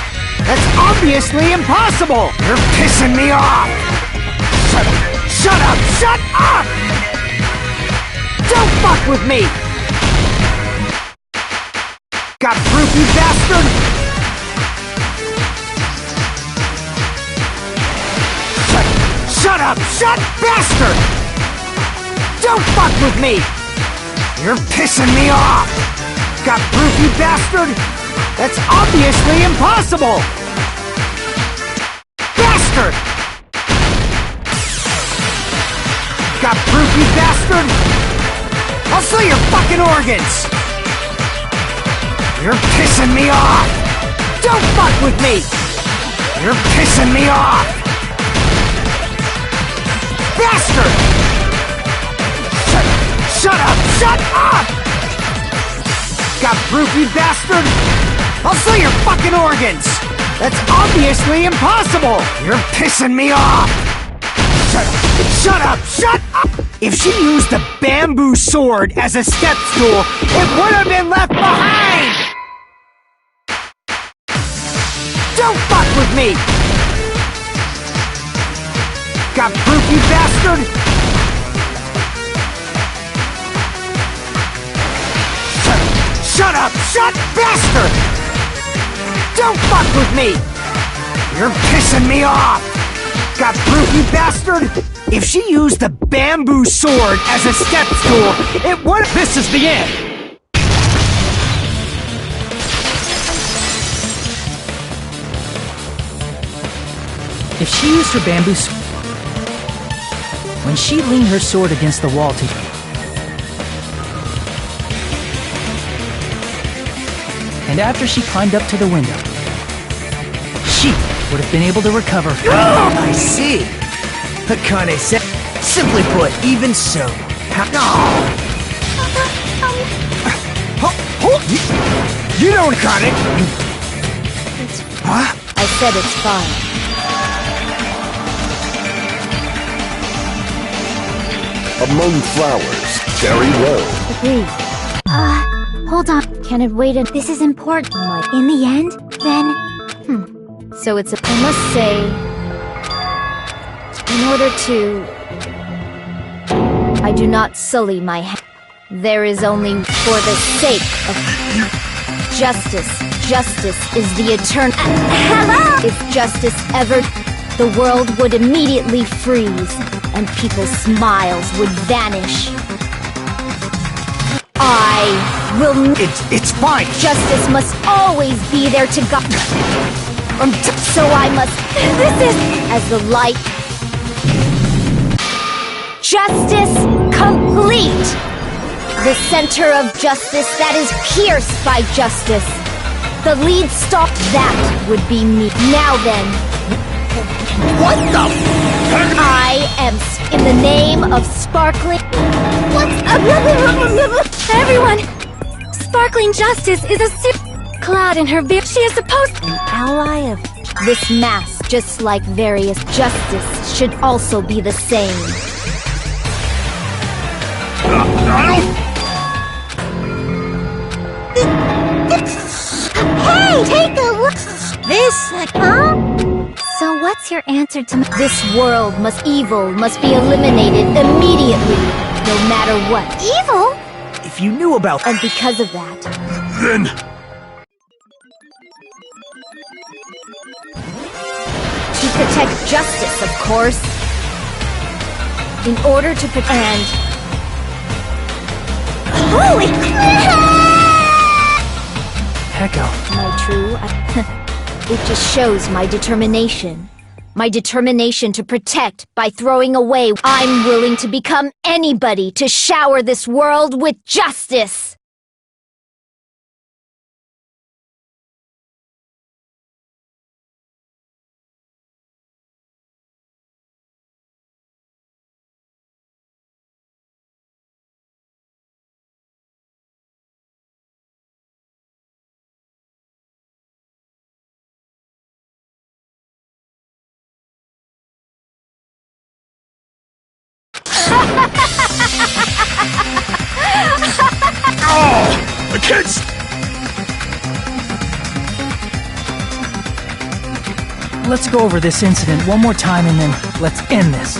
That's obviously impossible! You're pissing me off! Shut up! Shut up! Shut up! Don't fuck with me! Got proof, you bastard? Shut up! Shut, bastard! Don't fuck with me! You're pissing me off! Got proof, you bastard? That's obviously impossible! Bastard! Got proof, you bastard? I'll sell your fucking organs! You're pissing me off! Don't fuck with me! You're pissing me off! Bastard! Shut up! Shut up! Got proof, you bastard? I'll sell your fucking organs! That's obviously impossible! You're pissing me off! Shut up! Shut up! If she used a bamboo sword as a step stool, it would have been left behind! Don't fuck with me! Got proof, you bastard? Shut up! Shut, bastard! Don't fuck with me! You're pissing me off! Got proof, you bastard? If she used the bamboo sword as a step stool, it would— This is the end! If she used her bamboo sword, when she leaned her sword against the wall to... And after she climbed up to the window, she would have been able to recover. Oh, I see. Akane said, simply put, even so. You don't cut it! Huh? I said it's fine. Among flowers, very well. Agreed. Hold on. Can it wait? This is important. Like, in the end, then... So it's a... I must say... In order to... I do not sully my hand. There is only for the sake of... Justice. Justice is the eternal... Hello! If justice ever... The world would immediately freeze, and people's smiles would vanish. I will... It's fine! Justice must always be there to guide... So I must... This is... As the light... Justice complete! The center of justice that is pierced by justice. The lead star... That would be me. Now then... What the... I am... In the name of sparkling... What's up? Everyone! Sparkling Justice is a clad in her beard. She is supposed to... An ally of... This mask, just like various justice, should also be the same. I don't... Hey! Take a look! This... Huh? So what's your answer to... This world evil must be eliminated immediately, no matter what. Evil? If you knew about... And because of that... Then... To protect justice, of course. In order to protect... And... Holy Echo. My true... It just shows my determination. My determination to protect by throwing away. I'm willing to become anybody to shower this world with justice! Oh! The kids! Let's go over this incident one more time and then let's end this.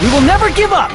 We will never give up!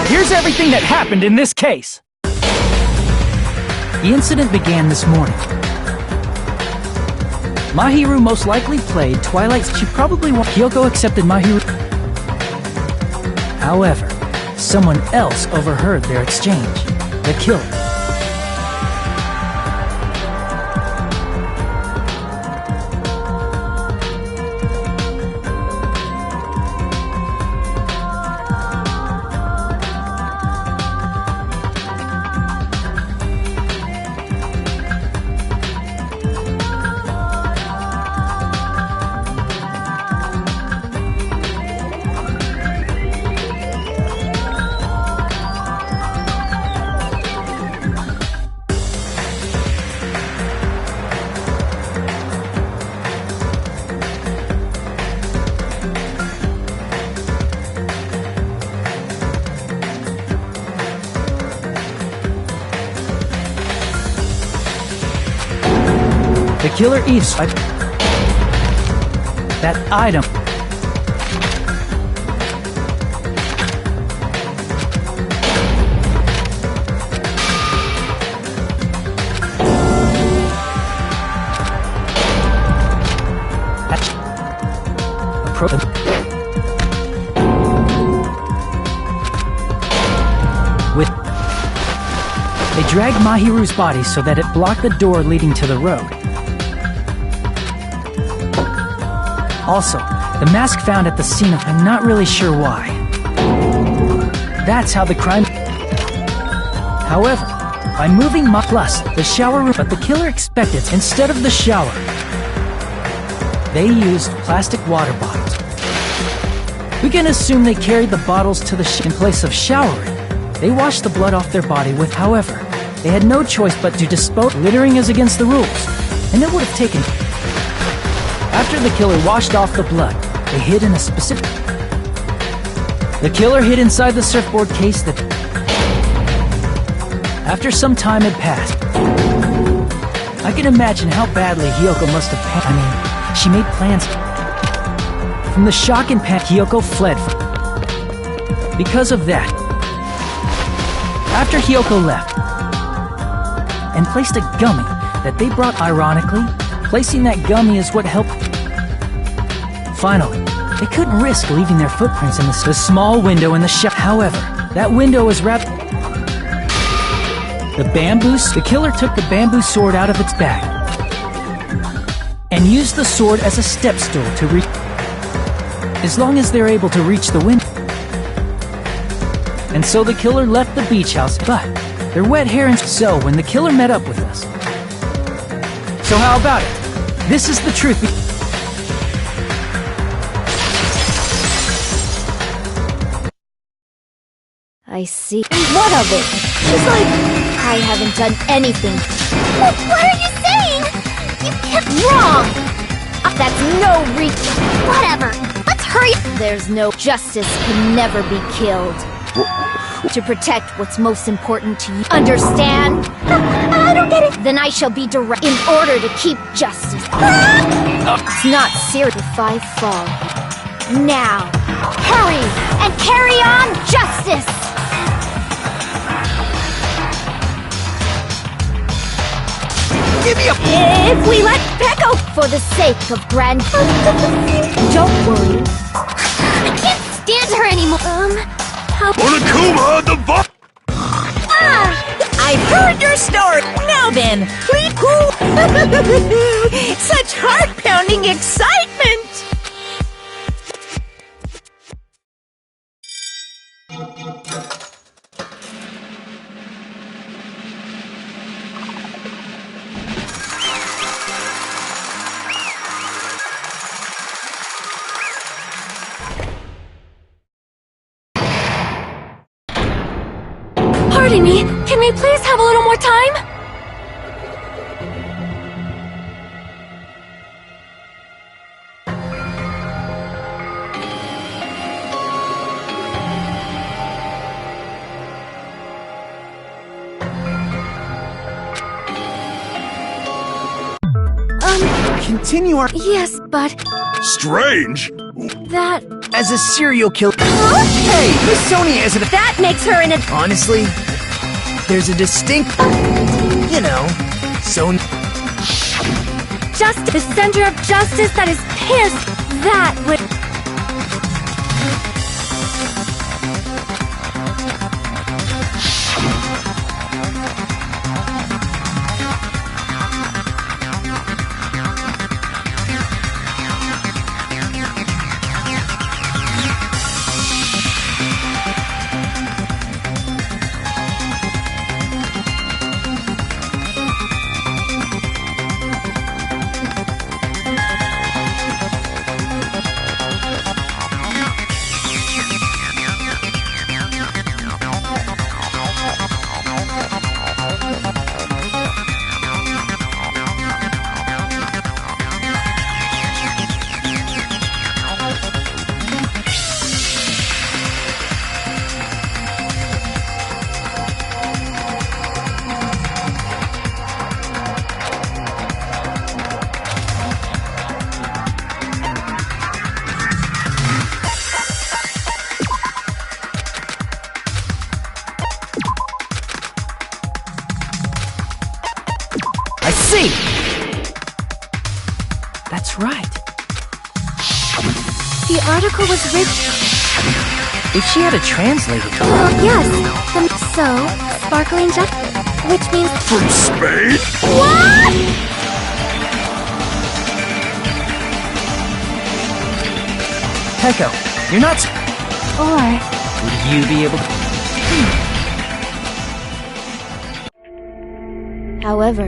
Here's everything that happened in this case. The incident began this morning. Mahiru most likely played Twilight. She probably won't. Kyoko accepted Mahiru. However, someone else overheard their exchange. The killer. The killer eavesdropped that item. They dragged Mahiru's body so that it blocked the door leading to the road. Also, the mask found at the scene of I'm not really sure why. That's how the crime... However, by moving plus the shower room, but the killer expected instead of the shower, they used plastic water bottles. We can assume they carried the bottles to the in place of showering. They washed the blood off their body with, however, they had no choice but to dispose. Littering is against the rules, and it would have taken. After the killer washed off the blood, they hid in a specific. The killer hid inside the surfboard case that. After some time had passed, I can imagine how badly Hiyoko must have. She made plans. From the shock and panic, Hiyoko fled. Because of that, after Hiyoko left and placed a gummy that they brought, ironically, placing that gummy is what helped. Finally, they couldn't risk leaving their footprints in the small window in the shop. However, that window was wrapped. The killer took the bamboo sword out of its bag and used the sword as a step stool to reach. As long as they're able to reach the window. And so the killer left the beach house, but they're wet herrings. So when the killer met up with us. So how about it? This is the truth. I see. And what of it? She's like, I haven't done anything. What are you saying? You kept wrong! That's no reason. Whatever. Let's hurry. There's no justice can never be killed. To protect what's most important to you. Understand? I don't get it. Then I shall be direct in order to keep justice. It's not serious if I fall. Now, hurry and carry on justice! Give me a... If we let Pecco for the sake of grand... Don't worry. I can't stand her anymore. How... Onokuma, the boss! I've heard your story. Now then, please cool. Such heart-pounding excitement. Pardon me, can we please have a little more time? Continue our... Yes, but Strange? that... As a serial killer... Hey, Miss Sonia isn't a... That makes her an... Honestly, there's a distinct... You know, Sonia... Just the center of justice that is pierced. That would... I see! That's right. The article was written. If she had a translator. Yes. So, sparkling just, which means From Spain? what? Peko, you're not. Or Would you be able to? However,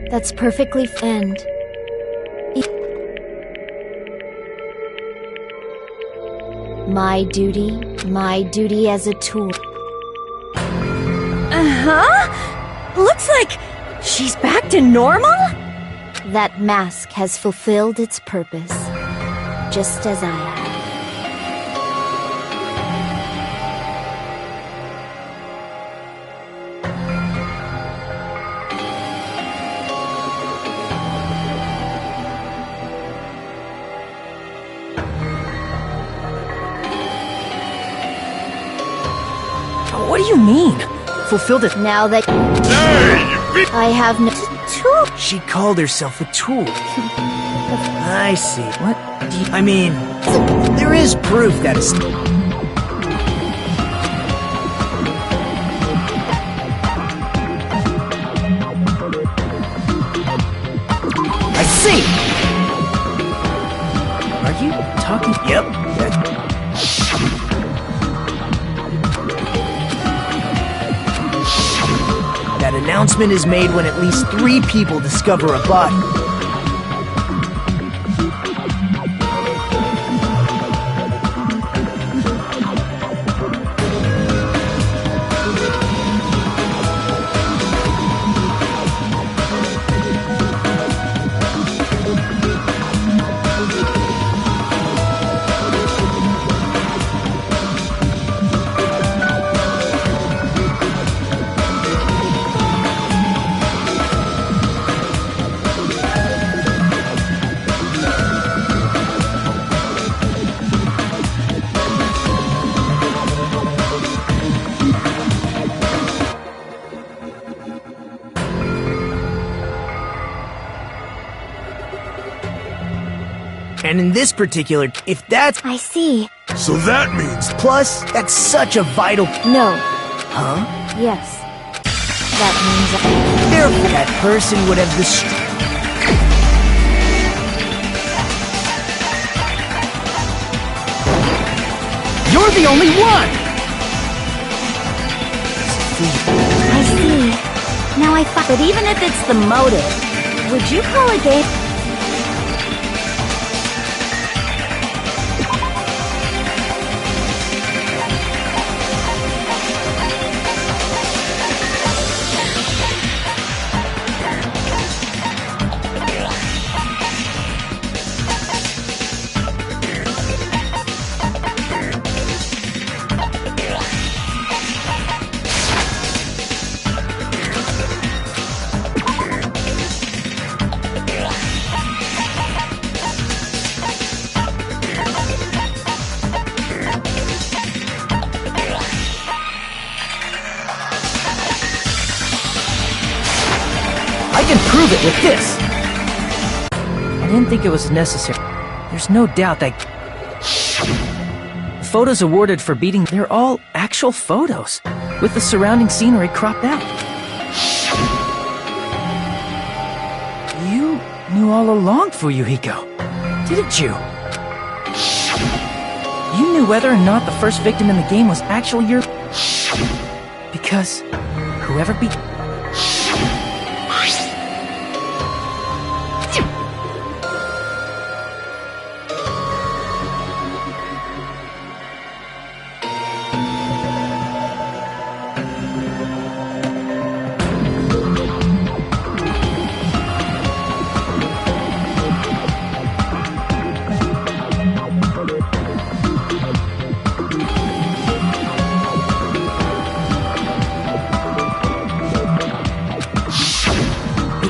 that's perfectly end. My duty as a tool. Looks like she's back to normal? That mask has fulfilled its purpose, just as I have. What do you mean? Fulfilled it. Now that I have no tool. She called herself a tool. I see. What? I mean, there is proof that it's... I see! Are you talking? Yep. That announcement is made when at least 3 people discover a body. And in this particular, if that's... I see. So that means Plus, that's such a vital... No. Huh? Yes. That means Therefore, that person would have the... You're the only one! I see. Now I find. But even if it's the motive, would you call a game? I can prove it with this! I didn't think it was necessary. There's no doubt that... Photos awarded for beating, they're all actual photos, with the surrounding scenery cropped out. You knew all along, Fuyuhiko, didn't you? You knew whether or not the first victim in the game was actually your... Because whoever beat...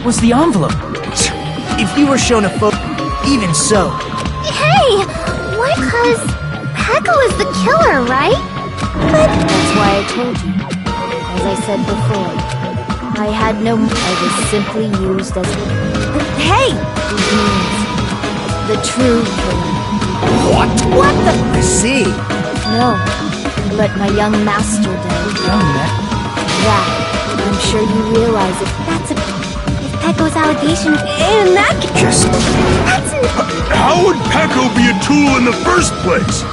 was the envelope. If you were shown a photo, even so. Hey! What? Because Peko is the killer, right? But that's why I told you. As I said before, I had no... I was simply used as... Hey! He means the true killer. What? What the? I see. No, let my young master die. That, I'm sure you realize it. That's a... If Pecco's allegation... In that case... That's... How would Pecco be a tool in the first place?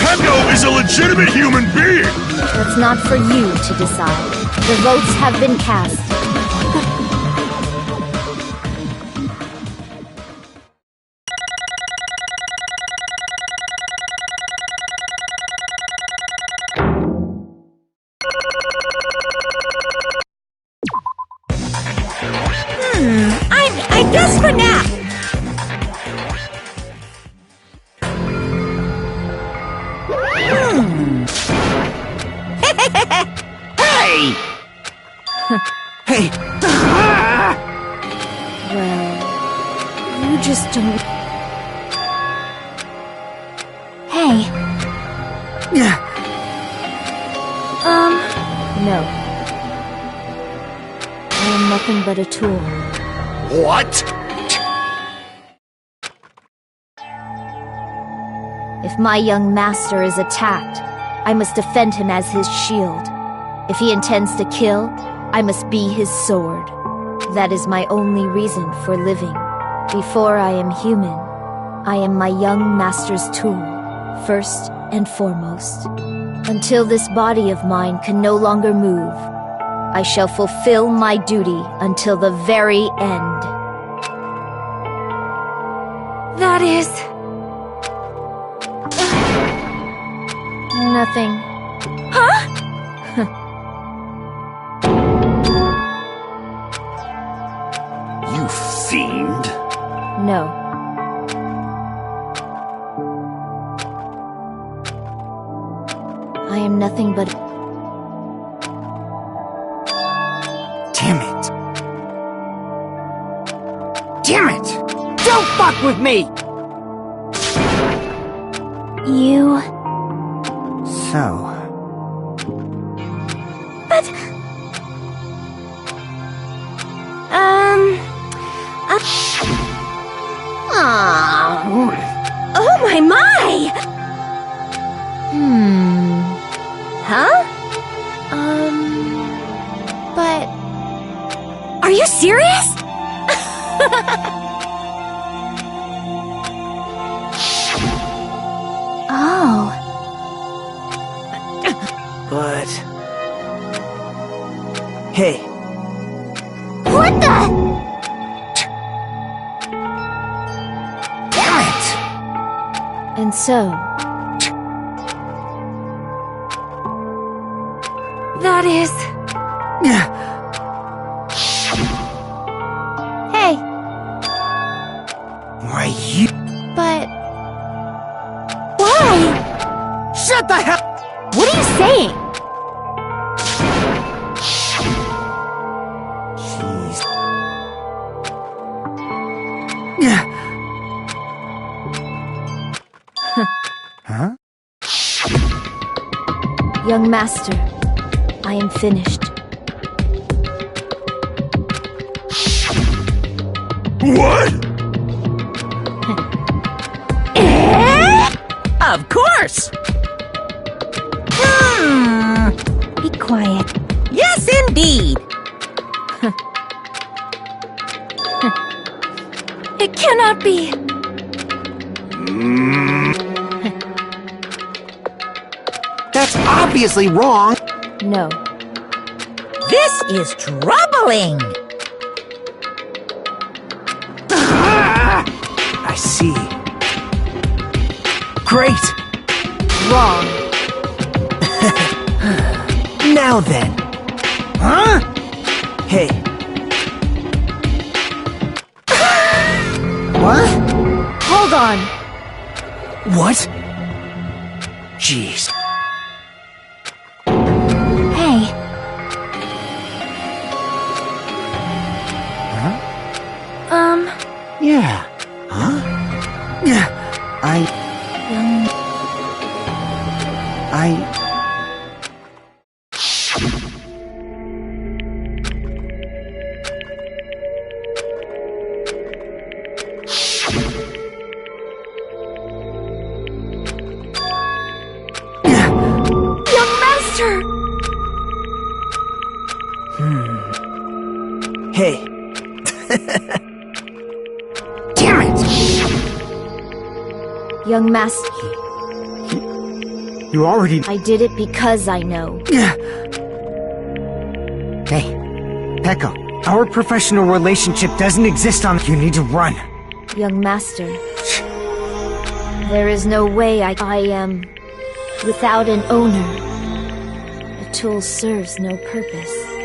Pecco is a legitimate human being! That's not for you to decide. The votes have been cast. I guess for now. Hey! Hey! Well, you just don't... Hey, No. I am nothing but a tool. What? If my young master is attacked, I must defend him as his shield. If he intends to kill, I must be his sword. That is my only reason for living. Before I am human, I am my young master's tool, first and foremost. Until this body of mine can no longer move, I shall fulfill my duty until the very end. that is... Nothing. Huh? You fiend. No. I am nothing but... Damn it! Damn it! Don't fuck with me! You... So... But... Oh my my! Huh? But... Are you serious? Oh... But... Hey, What the... damn it! And so, That is... Hey, Why you... but... Why? Shut the hell... What are you saying? Jeez. Huh? young master, I am finished. What? Of course. Be quiet. Yes, indeed. It cannot be. That's obviously wrong! No. This is troubling. I see. Great! Wrong. Now then. Huh? Hey. What? Hold on. What? Jeez. Hey, Yeah. Huh? Yeah. Hey. Damn it! Young master, You already... I did it because I know. Hey, Pekka, our professional relationship doesn't exist on... You need to run. Young master, there is no way I am without an owner. A tool serves no purpose.